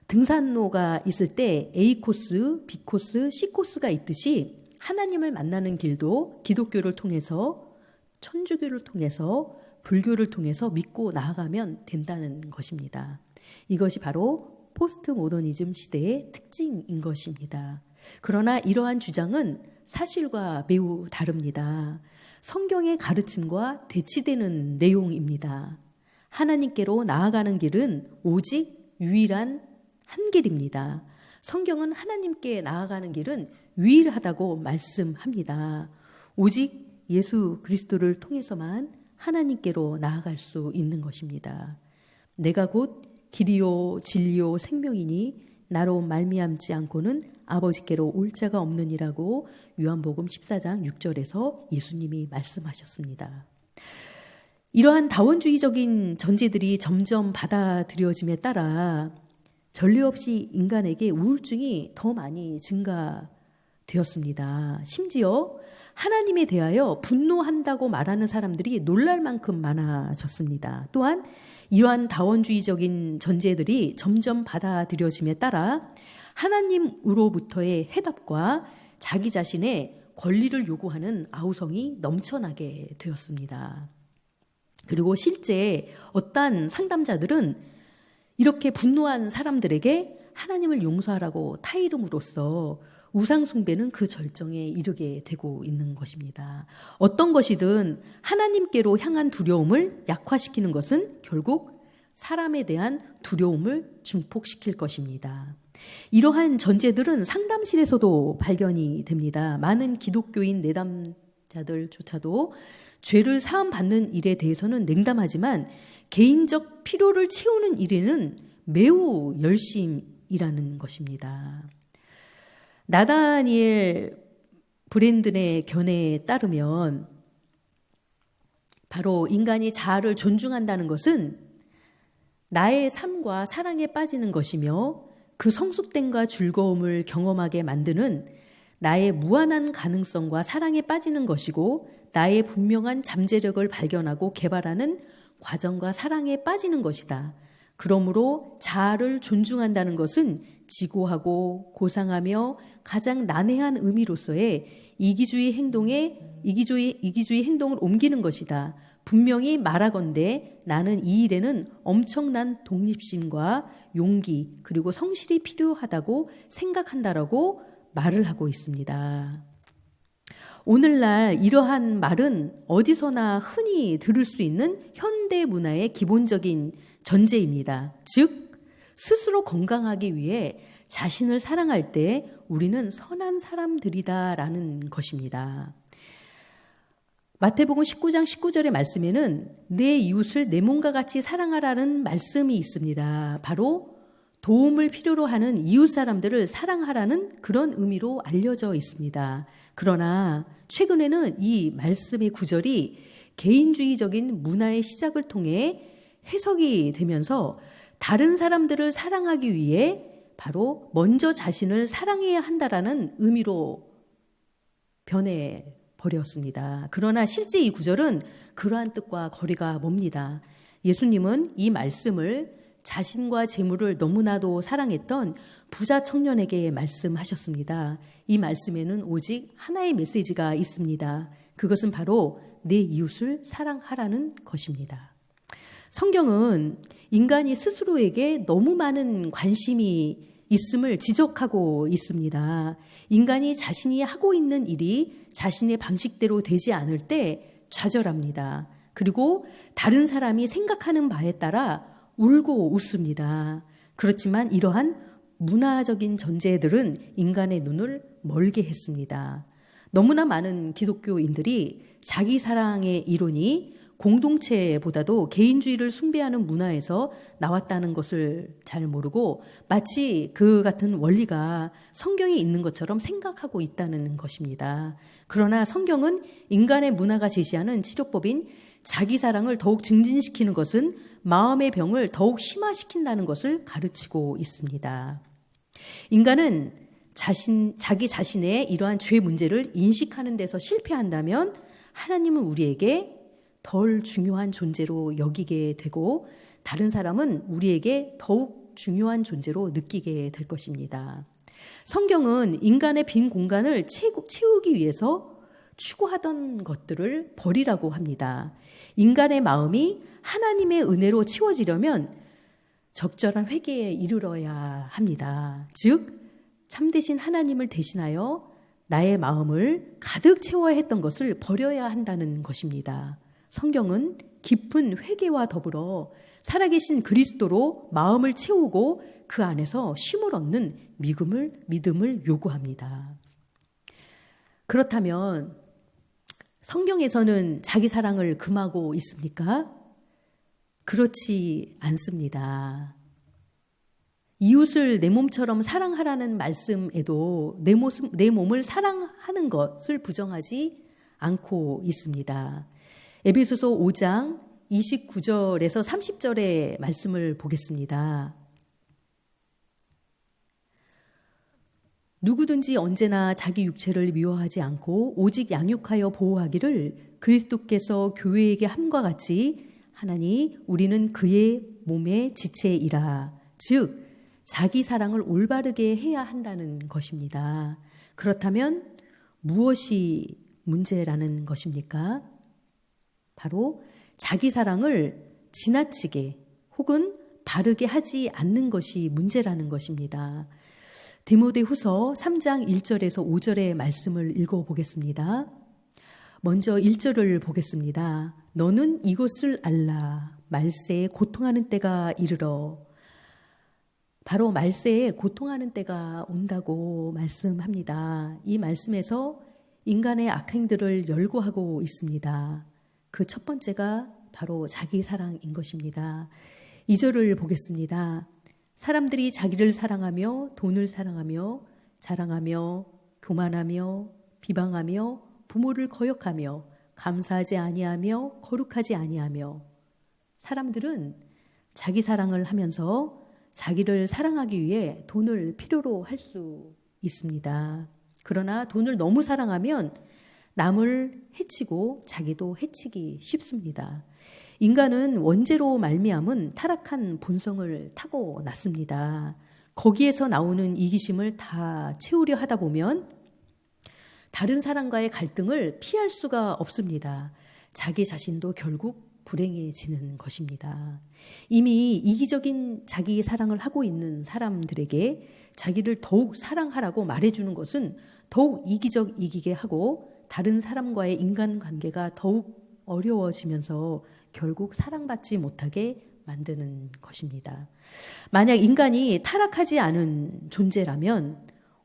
등산로가 있을 때 A 코스, B 코스, C 코스가 있듯이 하나님을 만나는 길도 기독교를 통해서 천주교를 통해서 불교를 통해서 믿고 나아가면 된다는 것입니다. 이것이 바로 포스트 모더니즘 시대의 특징인 것입니다. 그러나 이러한 주장은 사실과 매우 다릅니다. 성경의 가르침과 대치되는 내용입니다. 하나님께로 나아가는 길은 오직 유일한 한 길입니다. 성경은 하나님께 나아가는 길은 유일하다고 말씀합니다. 오직 예수 그리스도를 통해서만 하나님께로 나아갈 수 있는 것입니다. 내가 곧 길이요 진리요 생명이니 나로 말미암지 않고는 아버지께로 올 자가 없느니라고 요한복음 14장 6절에서 예수님이 말씀하셨습니다. 이러한 다원주의적인 전제들이 점점 받아들여짐에 따라 전례 없이 인간에게 우울증이 더 많이 증가되었습니다. 심지어 하나님에 대하여 분노한다고 말하는 사람들이 놀랄 만큼 많아졌습니다. 또한 이러한 다원주의적인 전제들이 점점 받아들여짐에 따라 하나님으로부터의 해답과 자기 자신의 권리를 요구하는 아우성이 넘쳐나게 되었습니다. 그리고 실제 어떤 상담자들은 이렇게 분노한 사람들에게 하나님을 용서하라고 타이름으로써 우상숭배는 그 절정에 이르게 되고 있는 것입니다. 어떤 것이든 하나님께로 향한 두려움을 약화시키는 것은 결국 사람에 대한 두려움을 증폭시킬 것입니다. 이러한 전제들은 상담실에서도 발견이 됩니다. 많은 기독교인 내담자들조차도 죄를 사함받는 일에 대해서는 냉담하지만 개인적 필요를 채우는 일에는 매우 열심이라는 것입니다. 나다니엘 브랜든의 견해에 따르면 바로 인간이 자아를 존중한다는 것은 나의 삶과 사랑에 빠지는 것이며 그 성숙됨과 즐거움을 경험하게 만드는 나의 무한한 가능성과 사랑에 빠지는 것이고 나의 분명한 잠재력을 발견하고 개발하는 과정과 사랑에 빠지는 것이다. 그러므로 자아를 존중한다는 것은 지고하고 고상하며 가장 난해한 의미로서의 이기주의 행동을 옮기는 것이다. 분명히 말하건대 나는 이 일에는 엄청난 독립심과 용기 그리고 성실이 필요하다고 생각한다라고 말을 하고 있습니다. 오늘날 이러한 말은 어디서나 흔히 들을 수 있는 현대 문화의 기본적인 전제입니다. 즉, 스스로 건강하기 위해 자신을 사랑할 때 우리는 선한 사람들이다라는 것입니다. 마태복음 19장 19절의 말씀에는 내 이웃을 내 몸과 같이 사랑하라는 말씀이 있습니다. 바로 도움을 필요로 하는 이웃 사람들을 사랑하라는 그런 의미로 알려져 있습니다. 그러나 최근에는 이 말씀의 구절이 개인주의적인 문화의 시작을 통해 해석이 되면서 다른 사람들을 사랑하기 위해 바로 먼저 자신을 사랑해야 한다라는 의미로 변해버렸습니다. 그러나 실제 이 구절은 그러한 뜻과 거리가 멉니다. 예수님은 이 말씀을 자신과 재물을 너무나도 사랑했던 부자 청년에게 말씀하셨습니다. 이 말씀에는 오직 하나의 메시지가 있습니다. 그것은 바로 내 이웃을 사랑하라는 것입니다. 성경은 인간이 스스로에게 너무 많은 관심이 있음을 지적하고 있습니다. 인간이 자신이 하고 있는 일이 자신의 방식대로 되지 않을 때 좌절합니다. 그리고 다른 사람이 생각하는 바에 따라 울고 웃습니다. 그렇지만 이러한 문화적인 전제들은 인간의 눈을 멀게 했습니다. 너무나 많은 기독교인들이 자기 사랑의 이론이 공동체보다도 개인주의를 숭배하는 문화에서 나왔다는 것을 잘 모르고 마치 그 같은 원리가 성경에 있는 것처럼 생각하고 있다는 것입니다. 그러나 성경은 인간의 문화가 제시하는 치료법인 자기 사랑을 더욱 증진시키는 것은 마음의 병을 더욱 심화시킨다는 것을 가르치고 있습니다. 인간은 자기 자신의 이러한 죄 문제를 인식하는 데서 실패한다면 하나님은 우리에게 덜 중요한 존재로 여기게 되고 다른 사람은 우리에게 더욱 중요한 존재로 느끼게 될 것입니다. 성경은 인간의 빈 공간을 채우기 위해서 추구하던 것들을 버리라고 합니다. 인간의 마음이 하나님의 은혜로 채워지려면 적절한 회개에 이르러야 합니다. 즉, 참되신 하나님을 대신하여 나의 마음을 가득 채워야 했던 것을 버려야 한다는 것입니다. 성경은 깊은 회개와 더불어 살아계신 그리스도로 마음을 채우고 그 안에서 쉼을 얻는 믿음을 요구합니다. 그렇다면 성경에서는 자기 사랑을 금하고 있습니까? 그렇지 않습니다. 이웃을 내 몸처럼 사랑하라는 말씀에도 내 몸을 사랑하는 것을 부정하지 않고 있습니다. 에베소서 5장 29절에서 30절의 말씀을 보겠습니다. 누구든지 언제나 자기 육체를 미워하지 않고 오직 양육하여 보호하기를 그리스도께서 교회에게 함과 같이 하나니 우리는 그의 몸의 지체이라. 즉 자기 사랑을 올바르게 해야 한다는 것입니다. 그렇다면 무엇이 문제라는 것입니까? 바로 자기 사랑을 지나치게 혹은 바르게 하지 않는 것이 문제라는 것입니다. 디모데후서 3장 1절에서 5절의 말씀을 읽어보겠습니다. 먼저 1절을 보겠습니다. 너는 이것을 알라. 말세에 고통하는 때가 이르러. 바로 말세에 고통하는 때가 온다고 말씀합니다. 이 말씀에서 인간의 악행들을 열거하고 있습니다. 그 첫 번째가 바로 자기 사랑인 것입니다. 2절을 보겠습니다. 사람들이 자기를 사랑하며 돈을 사랑하며 자랑하며 교만하며 비방하며 부모를 거역하며 감사하지 아니하며 거룩하지 아니하며. 사람들은 자기 사랑을 하면서 자기를 사랑하기 위해 돈을 필요로 할 수 있습니다. 그러나 돈을 너무 사랑하면 남을 해치고 자기도 해치기 쉽습니다. 인간은 원죄로 말미암은 타락한 본성을 타고났습니다. 거기에서 나오는 이기심을 다 채우려 하다 보면 다른 사람과의 갈등을 피할 수가 없습니다. 자기 자신도 결국 불행해지는 것입니다. 이미 이기적인 자기 사랑을 하고 있는 사람들에게 자기를 더욱 사랑하라고 말해주는 것은 더욱 이기적이게 하고 다른 사람과의 인간관계가 더욱 어려워지면서 결국 사랑받지 못하게 만드는 것입니다. 만약 인간이 타락하지 않은 존재라면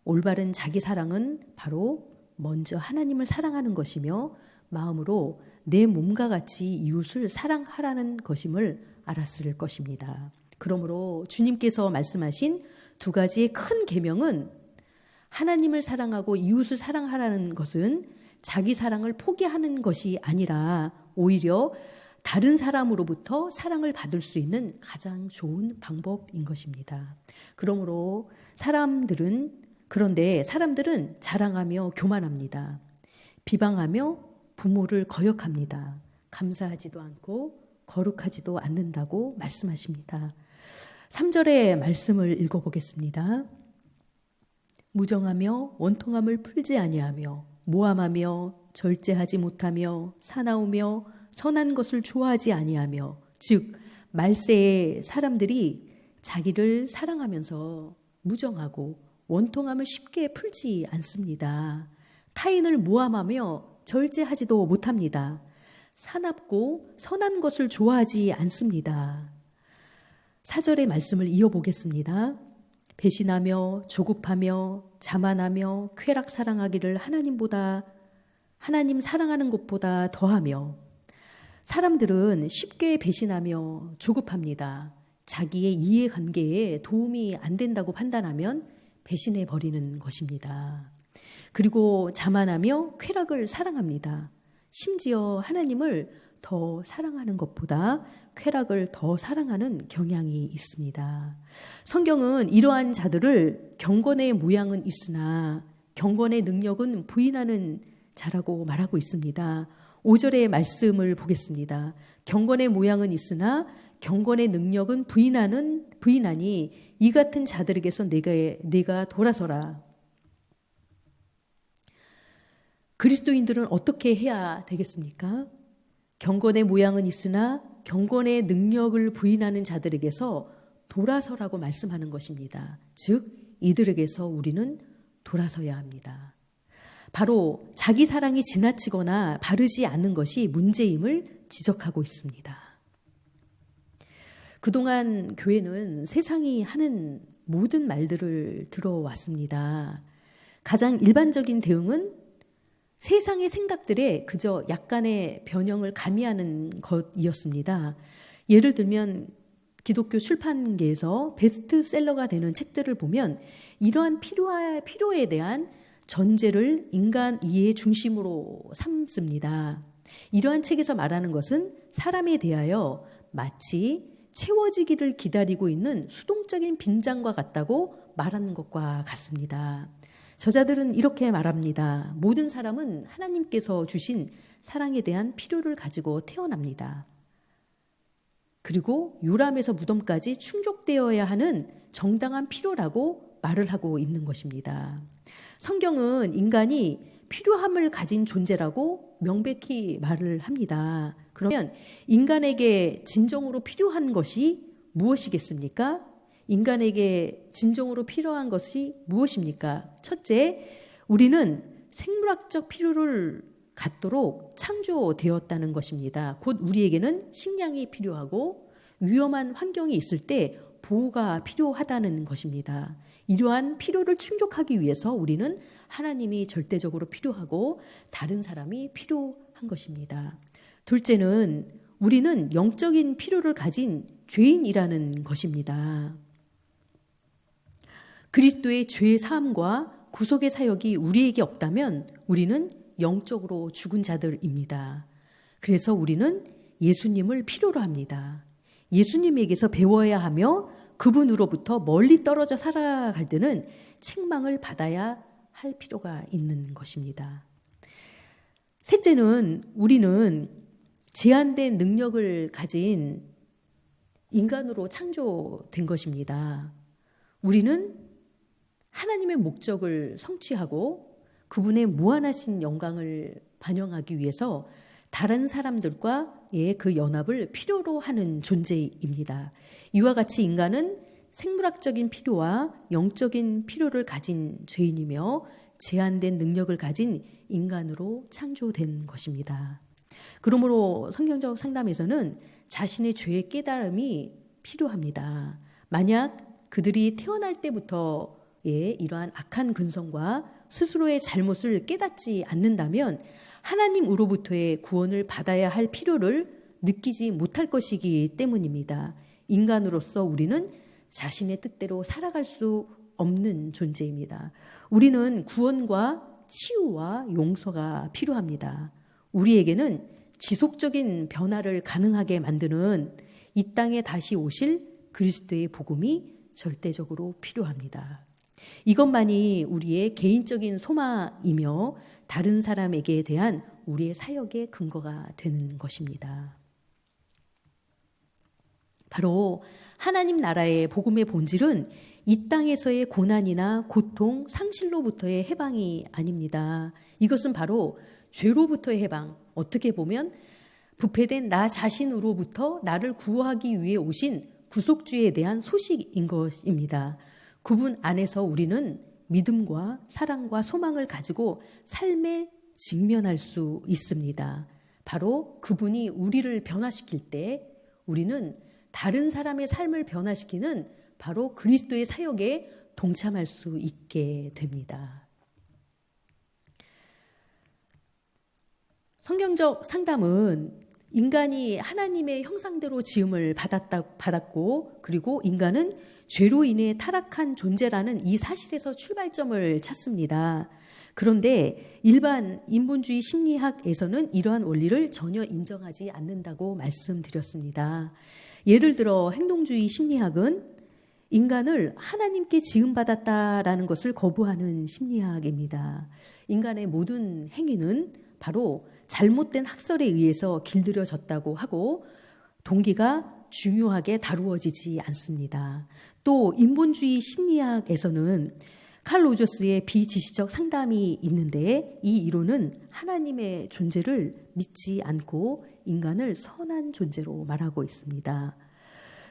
올바른 자기 사랑은 바로 먼저 하나님을 사랑하는 것이며 마음으로 내 몸과 같이 이웃을 사랑하라는 것임을 알았을 것입니다. 그러므로 주님께서 말씀하신 두 가지의 큰 계명은 하나님을 사랑하고 이웃을 사랑하라는 것은 자기 사랑을 포기하는 것이 아니라 오히려 다른 사람으로부터 사랑을 받을 수 있는 가장 좋은 방법인 것입니다. 그런데 사람들은 자랑하며 교만합니다. 비방하며 부모를 거역합니다. 감사하지도 않고 거룩하지도 않는다고 말씀하십니다. 3절의 말씀을 읽어보겠습니다. 무정하며 원통함을 풀지 아니하며 모함하며 절제하지 못하며 사나우며 선한 것을 좋아하지 아니하며, 즉 말세의 사람들이 자기를 사랑하면서 무정하고 원통함을 쉽게 풀지 않습니다. 타인을 모함하며 절제하지도 못합니다. 사납고 선한 것을 좋아하지 않습니다. 4절의 말씀을 이어보겠습니다. 배신하며 조급하며 자만하며 쾌락 사랑하기를 하나님 사랑하는 것보다 더하며. 사람들은 쉽게 배신하며 조급합니다. 자기의 이해관계에 도움이 안 된다고 판단하면 배신해 버리는 것입니다. 그리고 자만하며 쾌락을 사랑합니다. 심지어 하나님을 더 사랑하는 것보다 쾌락을 더 사랑하는 경향이 있습니다. 성경은 이러한 자들을 경건의 모양은 있으나 경건의 능력은 부인하는 자라고 말하고 있습니다. 5절의 말씀을 보겠습니다. 경건의 모양은 있으나 경건의 능력은 부인하니 이 같은 자들에게서 내가 돌아서라. 그리스도인들은 어떻게 해야 되겠습니까? 경건의 모양은 있으나 경건의 능력을 부인하는 자들에게서 돌아서라고 말씀하는 것입니다. 즉 이들에게서 우리는 돌아서야 합니다. 바로 자기 사랑이 지나치거나 바르지 않은 것이 문제임을 지적하고 있습니다. 그동안 교회는 세상이 하는 모든 말들을 들어왔습니다. 가장 일반적인 대응은 세상의 생각들에 그저 약간의 변형을 가미하는 것이었습니다. 예를 들면 기독교 출판계에서 베스트셀러가 되는 책들을 보면 이러한 필요에 대한 전제를 인간 이해의 중심으로 삼습니다. 이러한 책에서 말하는 것은 사람에 대하여 마치 채워지기를 기다리고 있는 수동적인 빈장과 같다고 말하는 것과 같습니다. 저자들은 이렇게 말합니다. 모든 사람은 하나님께서 주신 사랑에 대한 필요를 가지고 태어납니다. 그리고 요람에서 무덤까지 충족되어야 하는 정당한 필요라고 말을 하고 있는 것입니다. 성경은 인간이 필요함을 가진 존재라고 명백히 말을 합니다. 그러면 인간에게 진정으로 필요한 것이 무엇이겠습니까? 인간에게 진정으로 필요한 것이 무엇입니까? 첫째, 우리는 생물학적 필요를 갖도록 창조되었다는 것입니다. 곧 우리에게는 식량이 필요하고 위험한 환경이 있을 때 보호가 필요하다는 것입니다. 이러한 필요를 충족하기 위해서 우리는 하나님이 절대적으로 필요하고 다른 사람이 필요한 것입니다. 둘째는 우리는 영적인 필요를 가진 죄인이라는 것입니다. 그리스도의 죄 사함과 구속의 사역이 우리에게 없다면 우리는 영적으로 죽은 자들입니다. 그래서 우리는 예수님을 필요로 합니다. 예수님에게서 배워야 하며 그분으로부터 멀리 떨어져 살아갈 때는 책망을 받아야 할 필요가 있는 것입니다. 셋째는 우리는 제한된 능력을 가진 인간으로 창조된 것입니다. 우리는 하나님의 목적을 성취하고 그분의 무한하신 영광을 반영하기 위해서 다른 사람들과의 그 연합을 필요로 하는 존재입니다. 이와 같이 인간은 생물학적인 필요와 영적인 필요를 가진 죄인이며 제한된 능력을 가진 인간으로 창조된 것입니다. 그러므로 성경적 상담에서는 자신의 죄의 깨달음이 필요합니다. 만약 그들이 태어날 때부터의 이러한 악한 근성과 스스로의 잘못을 깨닫지 않는다면 하나님으로부터의 구원을 받아야 할 필요를 느끼지 못할 것이기 때문입니다. 인간으로서 우리는 자신의 뜻대로 살아갈 수 없는 존재입니다. 우리는 구원과 치유와 용서가 필요합니다. 우리에게는 지속적인 변화를 가능하게 만드는 이 땅에 다시 오실 그리스도의 복음이 절대적으로 필요합니다. 이것만이 우리의 개인적인 소망이며 다른 사람에게 대한 우리의 사역의 근거가 되는 것입니다. 바로 하나님 나라의 복음의 본질은 이 땅에서의 고난이나 고통, 상실로부터의 해방이 아닙니다. 이것은 바로 죄로부터의 해방, 어떻게 보면 부패된 나 자신으로부터 나를 구원하기 위해 오신 구속주에 대한 소식인 것입니다. 그분 안에서 우리는 믿음과 사랑과 소망을 가지고 삶에 직면할 수 있습니다. 바로 그분이 우리를 변화시킬 때 우리는 다른 사람의 삶을 변화시키는 바로 그리스도의 사역에 동참할 수 있게 됩니다. 성경적 상담은 인간이 하나님의 형상대로 지음을 받았고 그리고 인간은 죄로 인해 타락한 존재라는 이 사실에서 출발점을 찾습니다. 그런데 일반 인본주의 심리학에서는 이러한 원리를 전혀 인정하지 않는다고 말씀드렸습니다. 예를 들어 행동주의 심리학은 인간을 하나님께 지음받았다라는 것을 거부하는 심리학입니다. 인간의 모든 행위는 바로 잘못된 학설에 의해서 길들여졌다고 하고 동기가 중요하게 다루어지지 않습니다. 또 인본주의 심리학에서는 칼 로저스의 비지시적 상담이 있는데 이 이론은 하나님의 존재를 믿지 않고 인간을 선한 존재로 말하고 있습니다.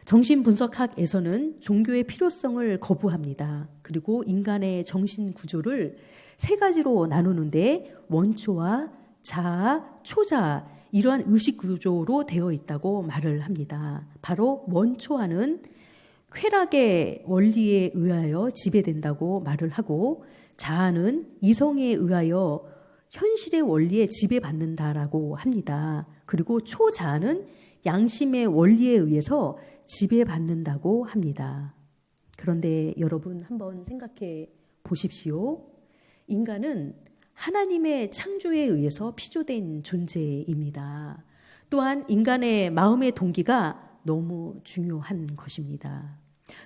정신분석학에서는 종교의 필요성을 거부합니다. 그리고 인간의 정신 구조를 세 가지로 나누는데 원초와 자아, 초자아 이러한 의식 구조로 되어 있다고 말을 합니다. 바로 원초아는 쾌락의 원리에 의하여 지배된다고 말을 하고 자아는 이성에 의하여 현실의 원리에 지배받는다라고 합니다. 그리고 초자아는 양심의 원리에 의해서 지배받는다고 합니다. 그런데 여러분 한번 생각해 보십시오. 인간은 하나님의 창조에 의해서 피조된 존재입니다. 또한 인간의 마음의 동기가 너무 중요한 것입니다.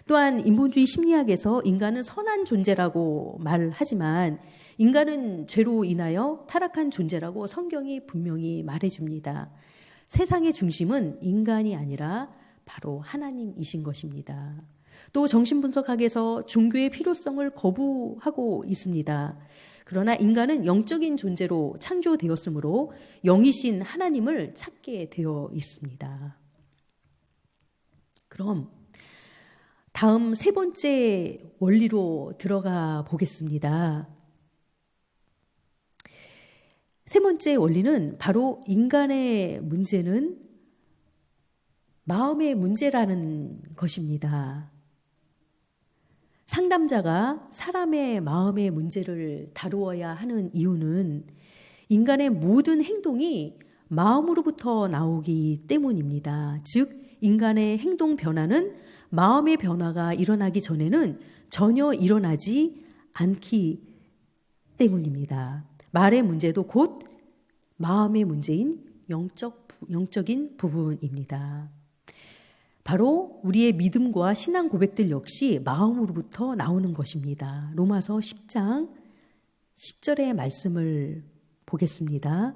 또한 인본주의 심리학에서 인간은 선한 존재라고 말하지만 인간은 죄로 인하여 타락한 존재라고 성경이 분명히 말해줍니다. 세상의 중심은 인간이 아니라 바로 하나님이신 것입니다. 또 정신분석학에서 종교의 필요성을 거부하고 있습니다. 그러나 인간은 영적인 존재로 창조되었으므로 영이신 하나님을 찾게 되어 있습니다. 그럼 다음 세 번째 원리로 들어가 보겠습니다. 세 번째 원리는 바로 인간의 문제는 마음의 문제라는 것입니다. 상담자가 사람의 마음의 문제를 다루어야 하는 이유는 인간의 모든 행동이 마음으로부터 나오기 때문입니다. 즉, 인간의 행동 변화는 마음의 변화가 일어나기 전에는 전혀 일어나지 않기 때문입니다. 말의 문제도 곧 마음의 문제인 영적인 부분입니다. 바로 우리의 믿음과 신앙 고백들 역시 마음으로부터 나오는 것입니다. 로마서 10장 10절의 말씀을 보겠습니다.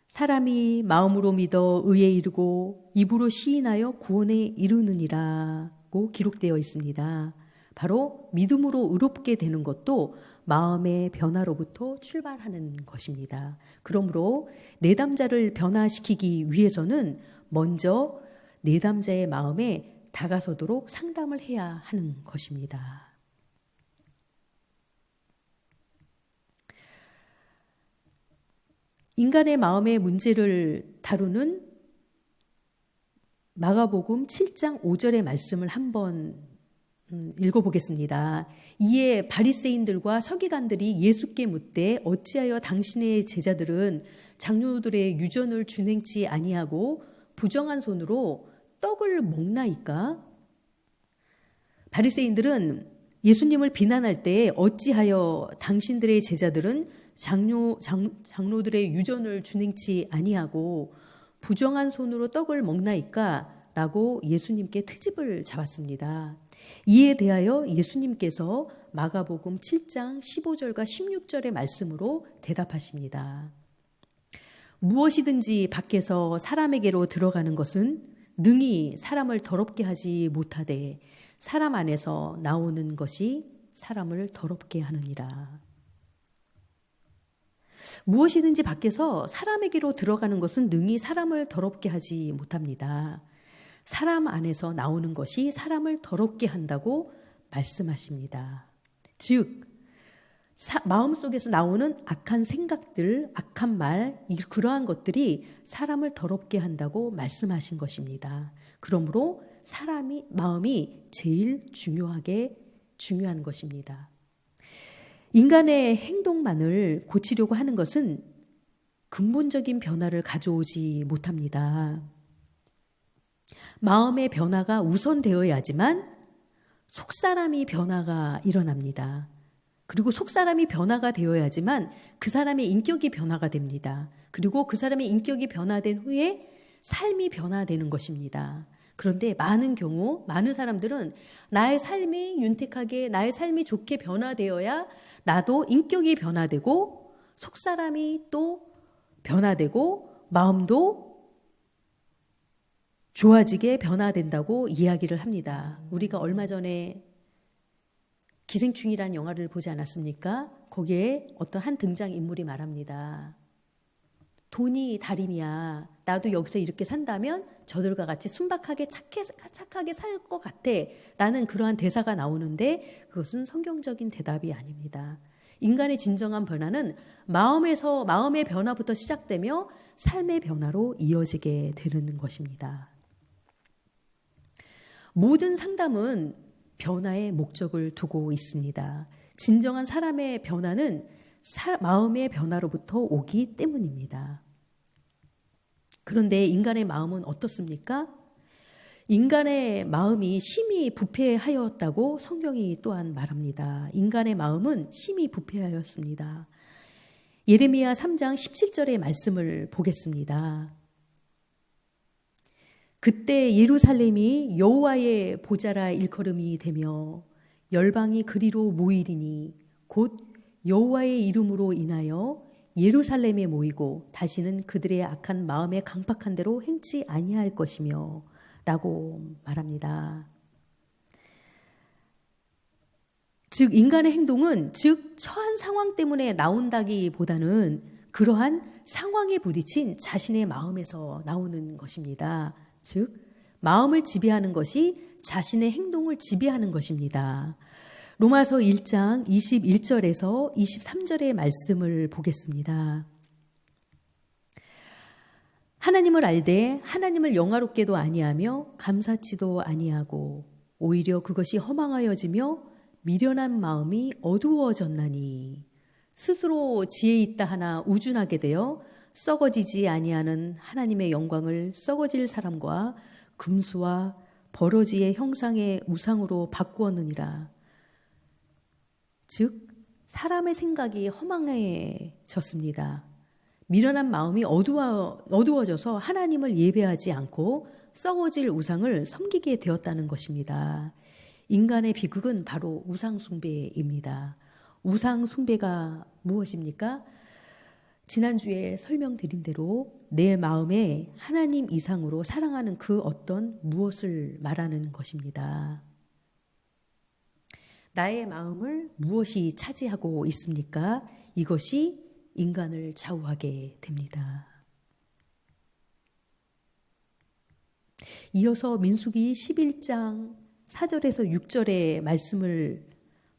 사람이 마음으로 믿어 의에 이르고 입으로 시인하여 구원에 이르느니라고 기록되어 있습니다. 바로 믿음으로 의롭게 되는 것도 마음의 변화로부터 출발하는 것입니다. 그러므로 내담자를 변화시키기 위해서는 먼저 내담자의 마음에 다가서도록 상담을 해야 하는 것입니다. 인간의 마음의 문제를 다루는 마가복음 7장 5절의 말씀을 한번 읽어보겠습니다. 이에 바리새인들과 서기관들이 예수께 묻되 어찌하여 당신의 제자들은 장로들의 유전을 준행치 아니하고 부정한 손으로 떡을 먹나이까? 바리새인들은 예수님을 비난할 때 어찌하여 당신들의 제자들은 장로들의 유전을 준행치 아니하고 부정한 손으로 떡을 먹나이까? 라고 예수님께 트집을 잡았습니다. 이에 대하여 예수님께서 마가복음 7장 15절과 16절의 말씀으로 대답하십니다. 무엇이든지 밖에서 사람에게로 들어가는 것은 능히 사람을 더럽게 하지 못하되 사람 안에서 나오는 것이 사람을 더럽게 하느니라. 무엇이든지 밖에서 사람에게로 들어가는 것은 능히 사람을 더럽게 하지 못합니다. 사람 안에서 나오는 것이 사람을 더럽게 한다고 말씀하십니다. 즉, 마음속에서 나오는 악한 생각들, 악한 말, 그러한 것들이 사람을 더럽게 한다고 말씀하신 것입니다. 그러므로 마음이 제일 중요한 것입니다. 인간의 행동만을 고치려고 하는 것은 근본적인 변화를 가져오지 못합니다. 마음의 변화가 우선되어야지만 속사람이 변화가 일어납니다. 그리고 속사람이 변화가 되어야지만 그 사람의 인격이 변화가 됩니다. 그리고 그 사람의 인격이 변화된 후에 삶이 변화되는 것입니다. 그런데 많은 사람들은 나의 삶이 윤택하게, 나의 삶이 좋게 변화되어야 나도 인격이 변화되고 속사람이 또 변화되고 마음도 좋아지게 변화된다고 이야기를 합니다. 우리가 얼마 전에 기생충이라는 영화를 보지 않았습니까? 거기에 어떤 한 등장인물이 말합니다. 돈이 다림이야. 나도 여기서 이렇게 산다면 저들과 같이 순박하게 착하게 살 것 같아. 라는 그러한 대사가 나오는데 그것은 성경적인 대답이 아닙니다. 인간의 진정한 변화는 마음의 변화부터 시작되며 삶의 변화로 이어지게 되는 것입니다. 모든 상담은 변화의 목적을 두고 있습니다. 진정한 사람의 변화는 마음의 변화로부터 오기 때문입니다. 그런데 인간의 마음은 어떻습니까? 인간의 마음이 심히 부패하였다고 성경이 또한 말합니다. 인간의 마음은 심히 부패하였습니다. 예레미야 3장 17절의 말씀을 보겠습니다. 그때 예루살렘이 여호와의 보좌라 일컬음이 되며 열방이 그리로 모이리니 곧 여호와의 이름으로 인하여 예루살렘에 모이고 다시는 그들의 악한 마음에 강팍한 대로 행치 아니할 것이며 라고 말합니다. 즉 인간의 행동은 처한 상황 때문에 나온다기보다는 그러한 상황에 부딪힌 자신의 마음에서 나오는 것입니다. 즉 마음을 지배하는 것이 자신의 행동을 지배하는 것입니다. 로마서 1장 21절에서 23절의 말씀을 보겠습니다. 하나님을 알되 하나님을 영화롭게도 아니하며 감사치도 아니하고 오히려 그것이 허망하여지며 미련한 마음이 어두워졌나니 스스로 지혜 있다 하나 우준하게 되어 썩어지지 아니하는 하나님의 영광을 썩어질 사람과 금수와 버러지의 형상의 우상으로 바꾸었느니라. 즉 사람의 생각이 허망해졌다는 어두워졌습니다. 미련한 마음이 어두워져서 하나님을 예배하지 않고 썩어질 우상을 섬기게 되었다는 것입니다. 인간의 비극은 바로 우상 숭배입니다. 우상 숭배가 무엇입니까? 지난주에 설명드린 대로 내 마음에 하나님 이상으로 사랑하는 그 어떤 무엇을 말하는 것입니다. 나의 마음을 무엇이 차지하고 있습니까? 이것이 인간을 좌우하게 됩니다. 이어서 민수기 11장 4절에서 6절의 말씀을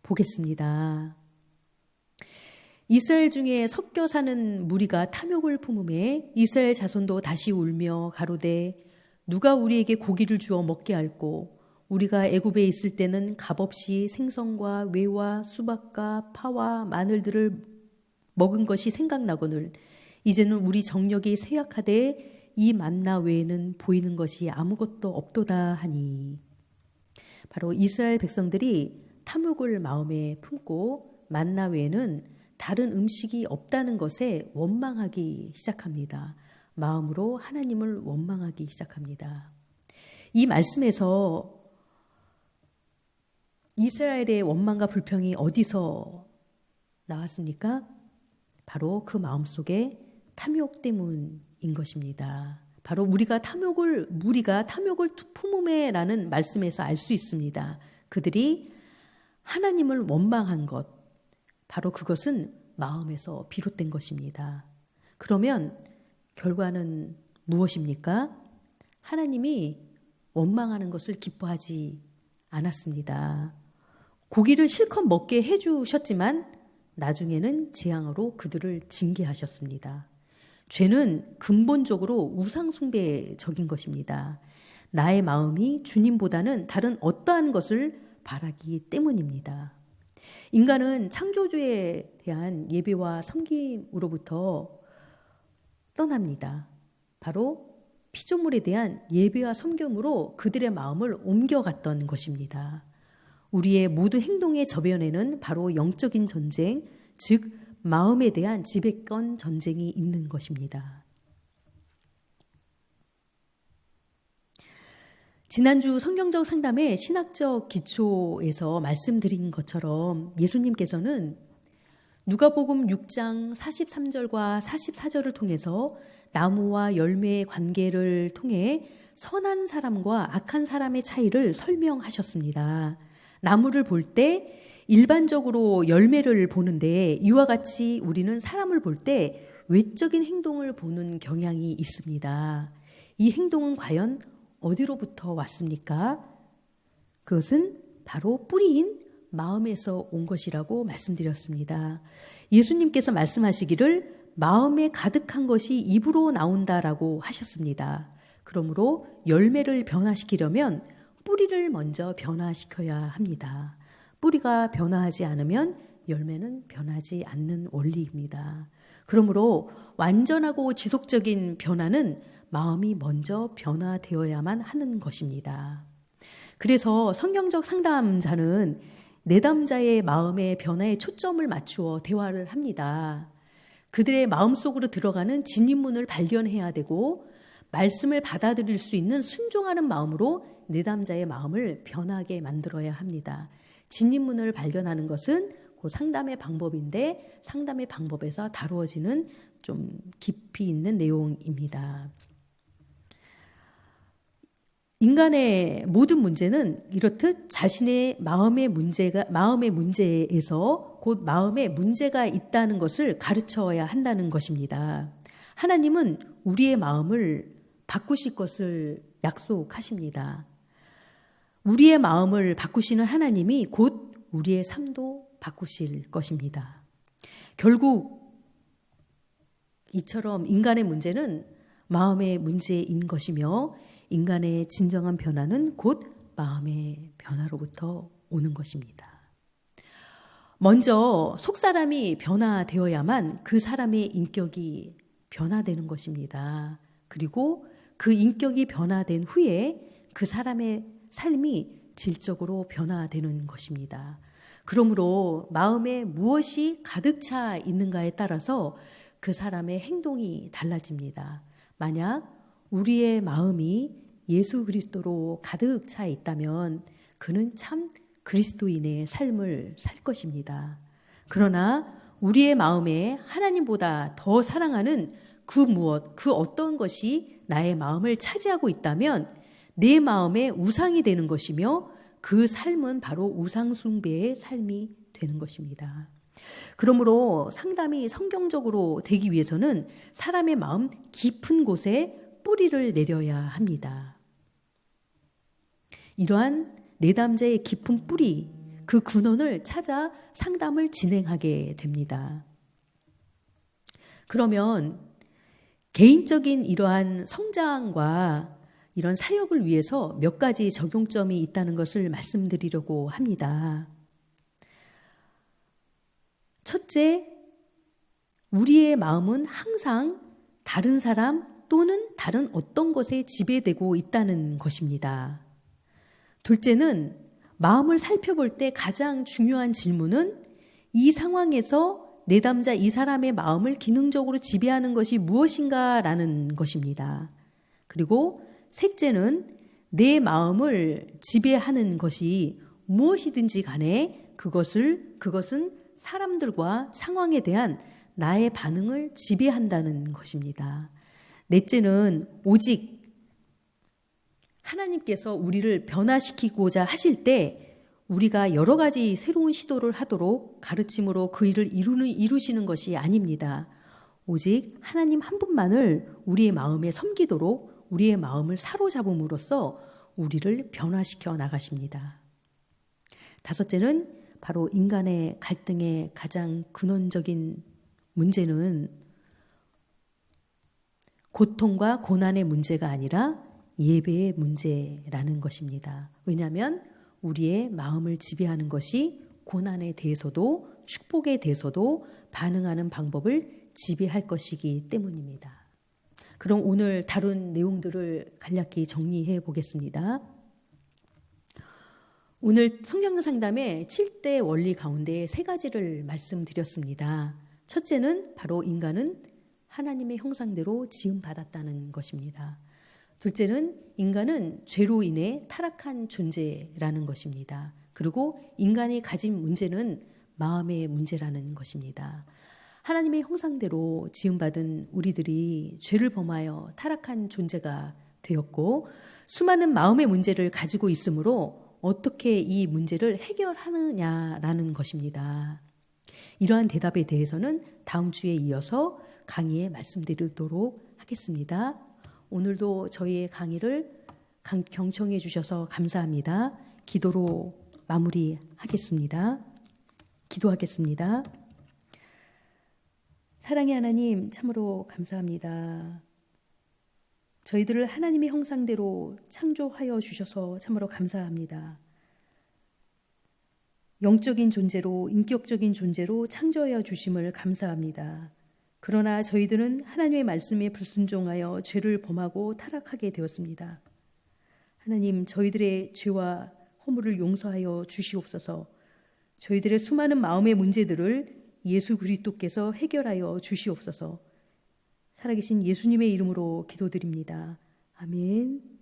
보겠습니다. 이스라엘 중에 섞여 사는 무리가 탐욕을 품음에 이스라엘 자손도 다시 울며 가로되 누가 우리에게 고기를 주어 먹게 할꼬 우리가 애굽에 있을 때는 값없이 생선과 외와 수박과 파와 마늘들을 먹은 것이 생각나거늘 이제는 우리 정력이 쇠약하되 이 만나 외에는 보이는 것이 아무것도 없도다 하니. 바로 이스라엘 백성들이 탐욕을 마음에 품고 만나 외에는 다른 음식이 없다는 것에 원망하기 시작합니다. 마음으로 하나님을 원망하기 시작합니다. 이 말씀에서 이스라엘의 원망과 불평이 어디서 나왔습니까? 바로 그 마음속에 탐욕 때문인 것입니다. 바로 무리가 탐욕을 품음에라는 말씀에서 알 수 있습니다. 그들이 하나님을 원망한 것, 바로 그것은 마음에서 비롯된 것입니다. 그러면 결과는 무엇입니까? 하나님이 원망하는 것을 기뻐하지 않았습니다. 고기를 실컷 먹게 해주셨지만 나중에는 재앙으로 그들을 징계하셨습니다. 죄는 근본적으로 우상숭배적인 것입니다. 나의 마음이 주님보다는 다른 어떠한 것을 바라기 때문입니다. 인간은 창조주에 대한 예배와 섬김으로부터 떠납니다. 바로 피조물에 대한 예배와 섬김으로 그들의 마음을 옮겨갔던 것입니다. 우리의 모든 행동의 저변에는 바로 영적인 전쟁, 즉 마음에 대한 지배권 전쟁이 있는 것입니다. 지난주 성경적 상담의 신학적 기초에서 말씀드린 것처럼 예수님께서는 누가복음 6장 43절과 44절을 통해서 나무와 열매의 관계를 통해 선한 사람과 악한 사람의 차이를 설명하셨습니다. 나무를 볼 때 일반적으로 열매를 보는데 이와 같이 우리는 사람을 볼 때 외적인 행동을 보는 경향이 있습니다. 이 행동은 과연 어디로부터 왔습니까? 그것은 바로 뿌리인 마음에서 온 것이라고 말씀드렸습니다. 예수님께서 말씀하시기를 마음에 가득한 것이 입으로 나온다라고 하셨습니다. 그러므로 열매를 변화시키려면 뿌리를 먼저 변화시켜야 합니다. 뿌리가 변화하지 않으면 열매는 변하지 않는 원리입니다. 그러므로 완전하고 지속적인 변화는 마음이 먼저 변화되어야만 하는 것입니다. 그래서 성경적 상담자는 내담자의 마음의 변화에 초점을 맞추어 대화를 합니다. 그들의 마음속으로 들어가는 진입문을 발견해야 되고 말씀을 받아들일 수 있는 순종하는 마음으로 내담자의 마음을 변하게 만들어야 합니다. 진입문을 발견하는 것은 그 상담의 방법인데 상담의 방법에서 다루어지는 좀 깊이 있는 내용입니다. 인간의 모든 문제는 이렇듯 자신의 마음의 문제에서 곧 마음에 문제가 있다는 것을 가르쳐야 한다는 것입니다. 하나님은 우리의 마음을 바꾸실 것을 약속하십니다. 우리의 마음을 바꾸시는 하나님이 곧 우리의 삶도 바꾸실 것입니다. 결국 이처럼 인간의 문제는 마음의 문제인 것이며 인간의 진정한 변화는 곧 마음의 변화로부터 오는 것입니다. 먼저 속사람이 변화되어야만 그 사람의 인격이 변화되는 것입니다. 그리고 그 인격이 변화된 후에 그 사람의 삶이 질적으로 변화되는 것입니다. 그러므로 마음에 무엇이 가득 차 있는가에 따라서 그 사람의 행동이 달라집니다. 만약 우리의 마음이 예수 그리스도로 가득 차 있다면 그는 참 그리스도인의 삶을 살 것입니다. 그러나 우리의 마음에 하나님보다 더 사랑하는 그 무엇, 그 어떤 것이 나의 마음을 차지하고 있다면 내 마음의 우상이 되는 것이며 그 삶은 바로 우상숭배의 삶이 되는 것입니다. 그러므로 상담이 성경적으로 되기 위해서는 사람의 마음 깊은 곳에 뿌리를 내려야 합니다. 이러한 내담자의 깊은 뿌리, 그 근원을 찾아 상담을 진행하게 됩니다. 그러면 개인적인 이러한 성장과 이런 사역을 위해서 몇 가지 적용점이 있다는 것을 말씀드리려고 합니다. 첫째, 우리의 마음은 항상 다른 사람 또는 다른 어떤 것에 지배되고 있다는 것입니다. 둘째는 마음을 살펴볼 때 가장 중요한 질문은 이 상황에서 내담자 이 사람의 마음을 기능적으로 지배하는 것이 무엇인가라는 것입니다. 그리고 셋째는 내 마음을 지배하는 것이 무엇이든지 간에 그것은 사람들과 상황에 대한 나의 반응을 지배한다는 것입니다. 넷째는 오직 하나님께서 우리를 변화시키고자 하실 때 우리가 여러 가지 새로운 시도를 하도록 가르침으로 그 일을 이루시는 것이 아닙니다. 오직 하나님 한 분만을 우리의 마음에 섬기도록 우리의 마음을 사로잡음으로써 우리를 변화시켜 나가십니다. 다섯째는 바로 인간의 갈등의 가장 근원적인 문제는 고통과 고난의 문제가 아니라 예배의 문제라는 것입니다. 왜냐하면 우리의 마음을 지배하는 것이 고난에 대해서도 축복에 대해서도 반응하는 방법을 지배할 것이기 때문입니다. 그럼 오늘 다룬 내용들을 간략히 정리해 보겠습니다. 오늘 성경 상담의 7대 원리 가운데 3가지를 말씀드렸습니다. 첫째는 바로 인간은 하나님의 형상대로 지음받았다는 것입니다. 둘째는 인간은 죄로 인해 타락한 존재라는 것입니다. 그리고 인간이 가진 문제는 마음의 문제라는 것입니다. 하나님의 형상대로 지음받은 우리들이 죄를 범하여 타락한 존재가 되었고 수많은 마음의 문제를 가지고 있으므로 어떻게 이 문제를 해결하느냐라는 것입니다. 이러한 대답에 대해서는 다음 주에 이어서 강의에 말씀드리도록 하겠습니다. 오늘도 저희의 강의를 경청해 주셔서 감사합니다. 기도로 마무리하겠습니다. 기도하겠습니다. 사랑의 하나님, 참으로 감사합니다. 저희들을 하나님의 형상대로 창조하여 주셔서 참으로 감사합니다. 영적인 존재로, 인격적인 존재로 창조하여 주심을 감사합니다. 그러나 저희들은 하나님의 말씀에 불순종하여 죄를 범하고 타락하게 되었습니다. 하나님, 저희들의 죄와 허물을 용서하여 주시옵소서. 저희들의 수많은 마음의 문제들을 예수 그리스도께서 해결하여 주시옵소서. 살아계신 예수님의 이름으로 기도드립니다. 아멘.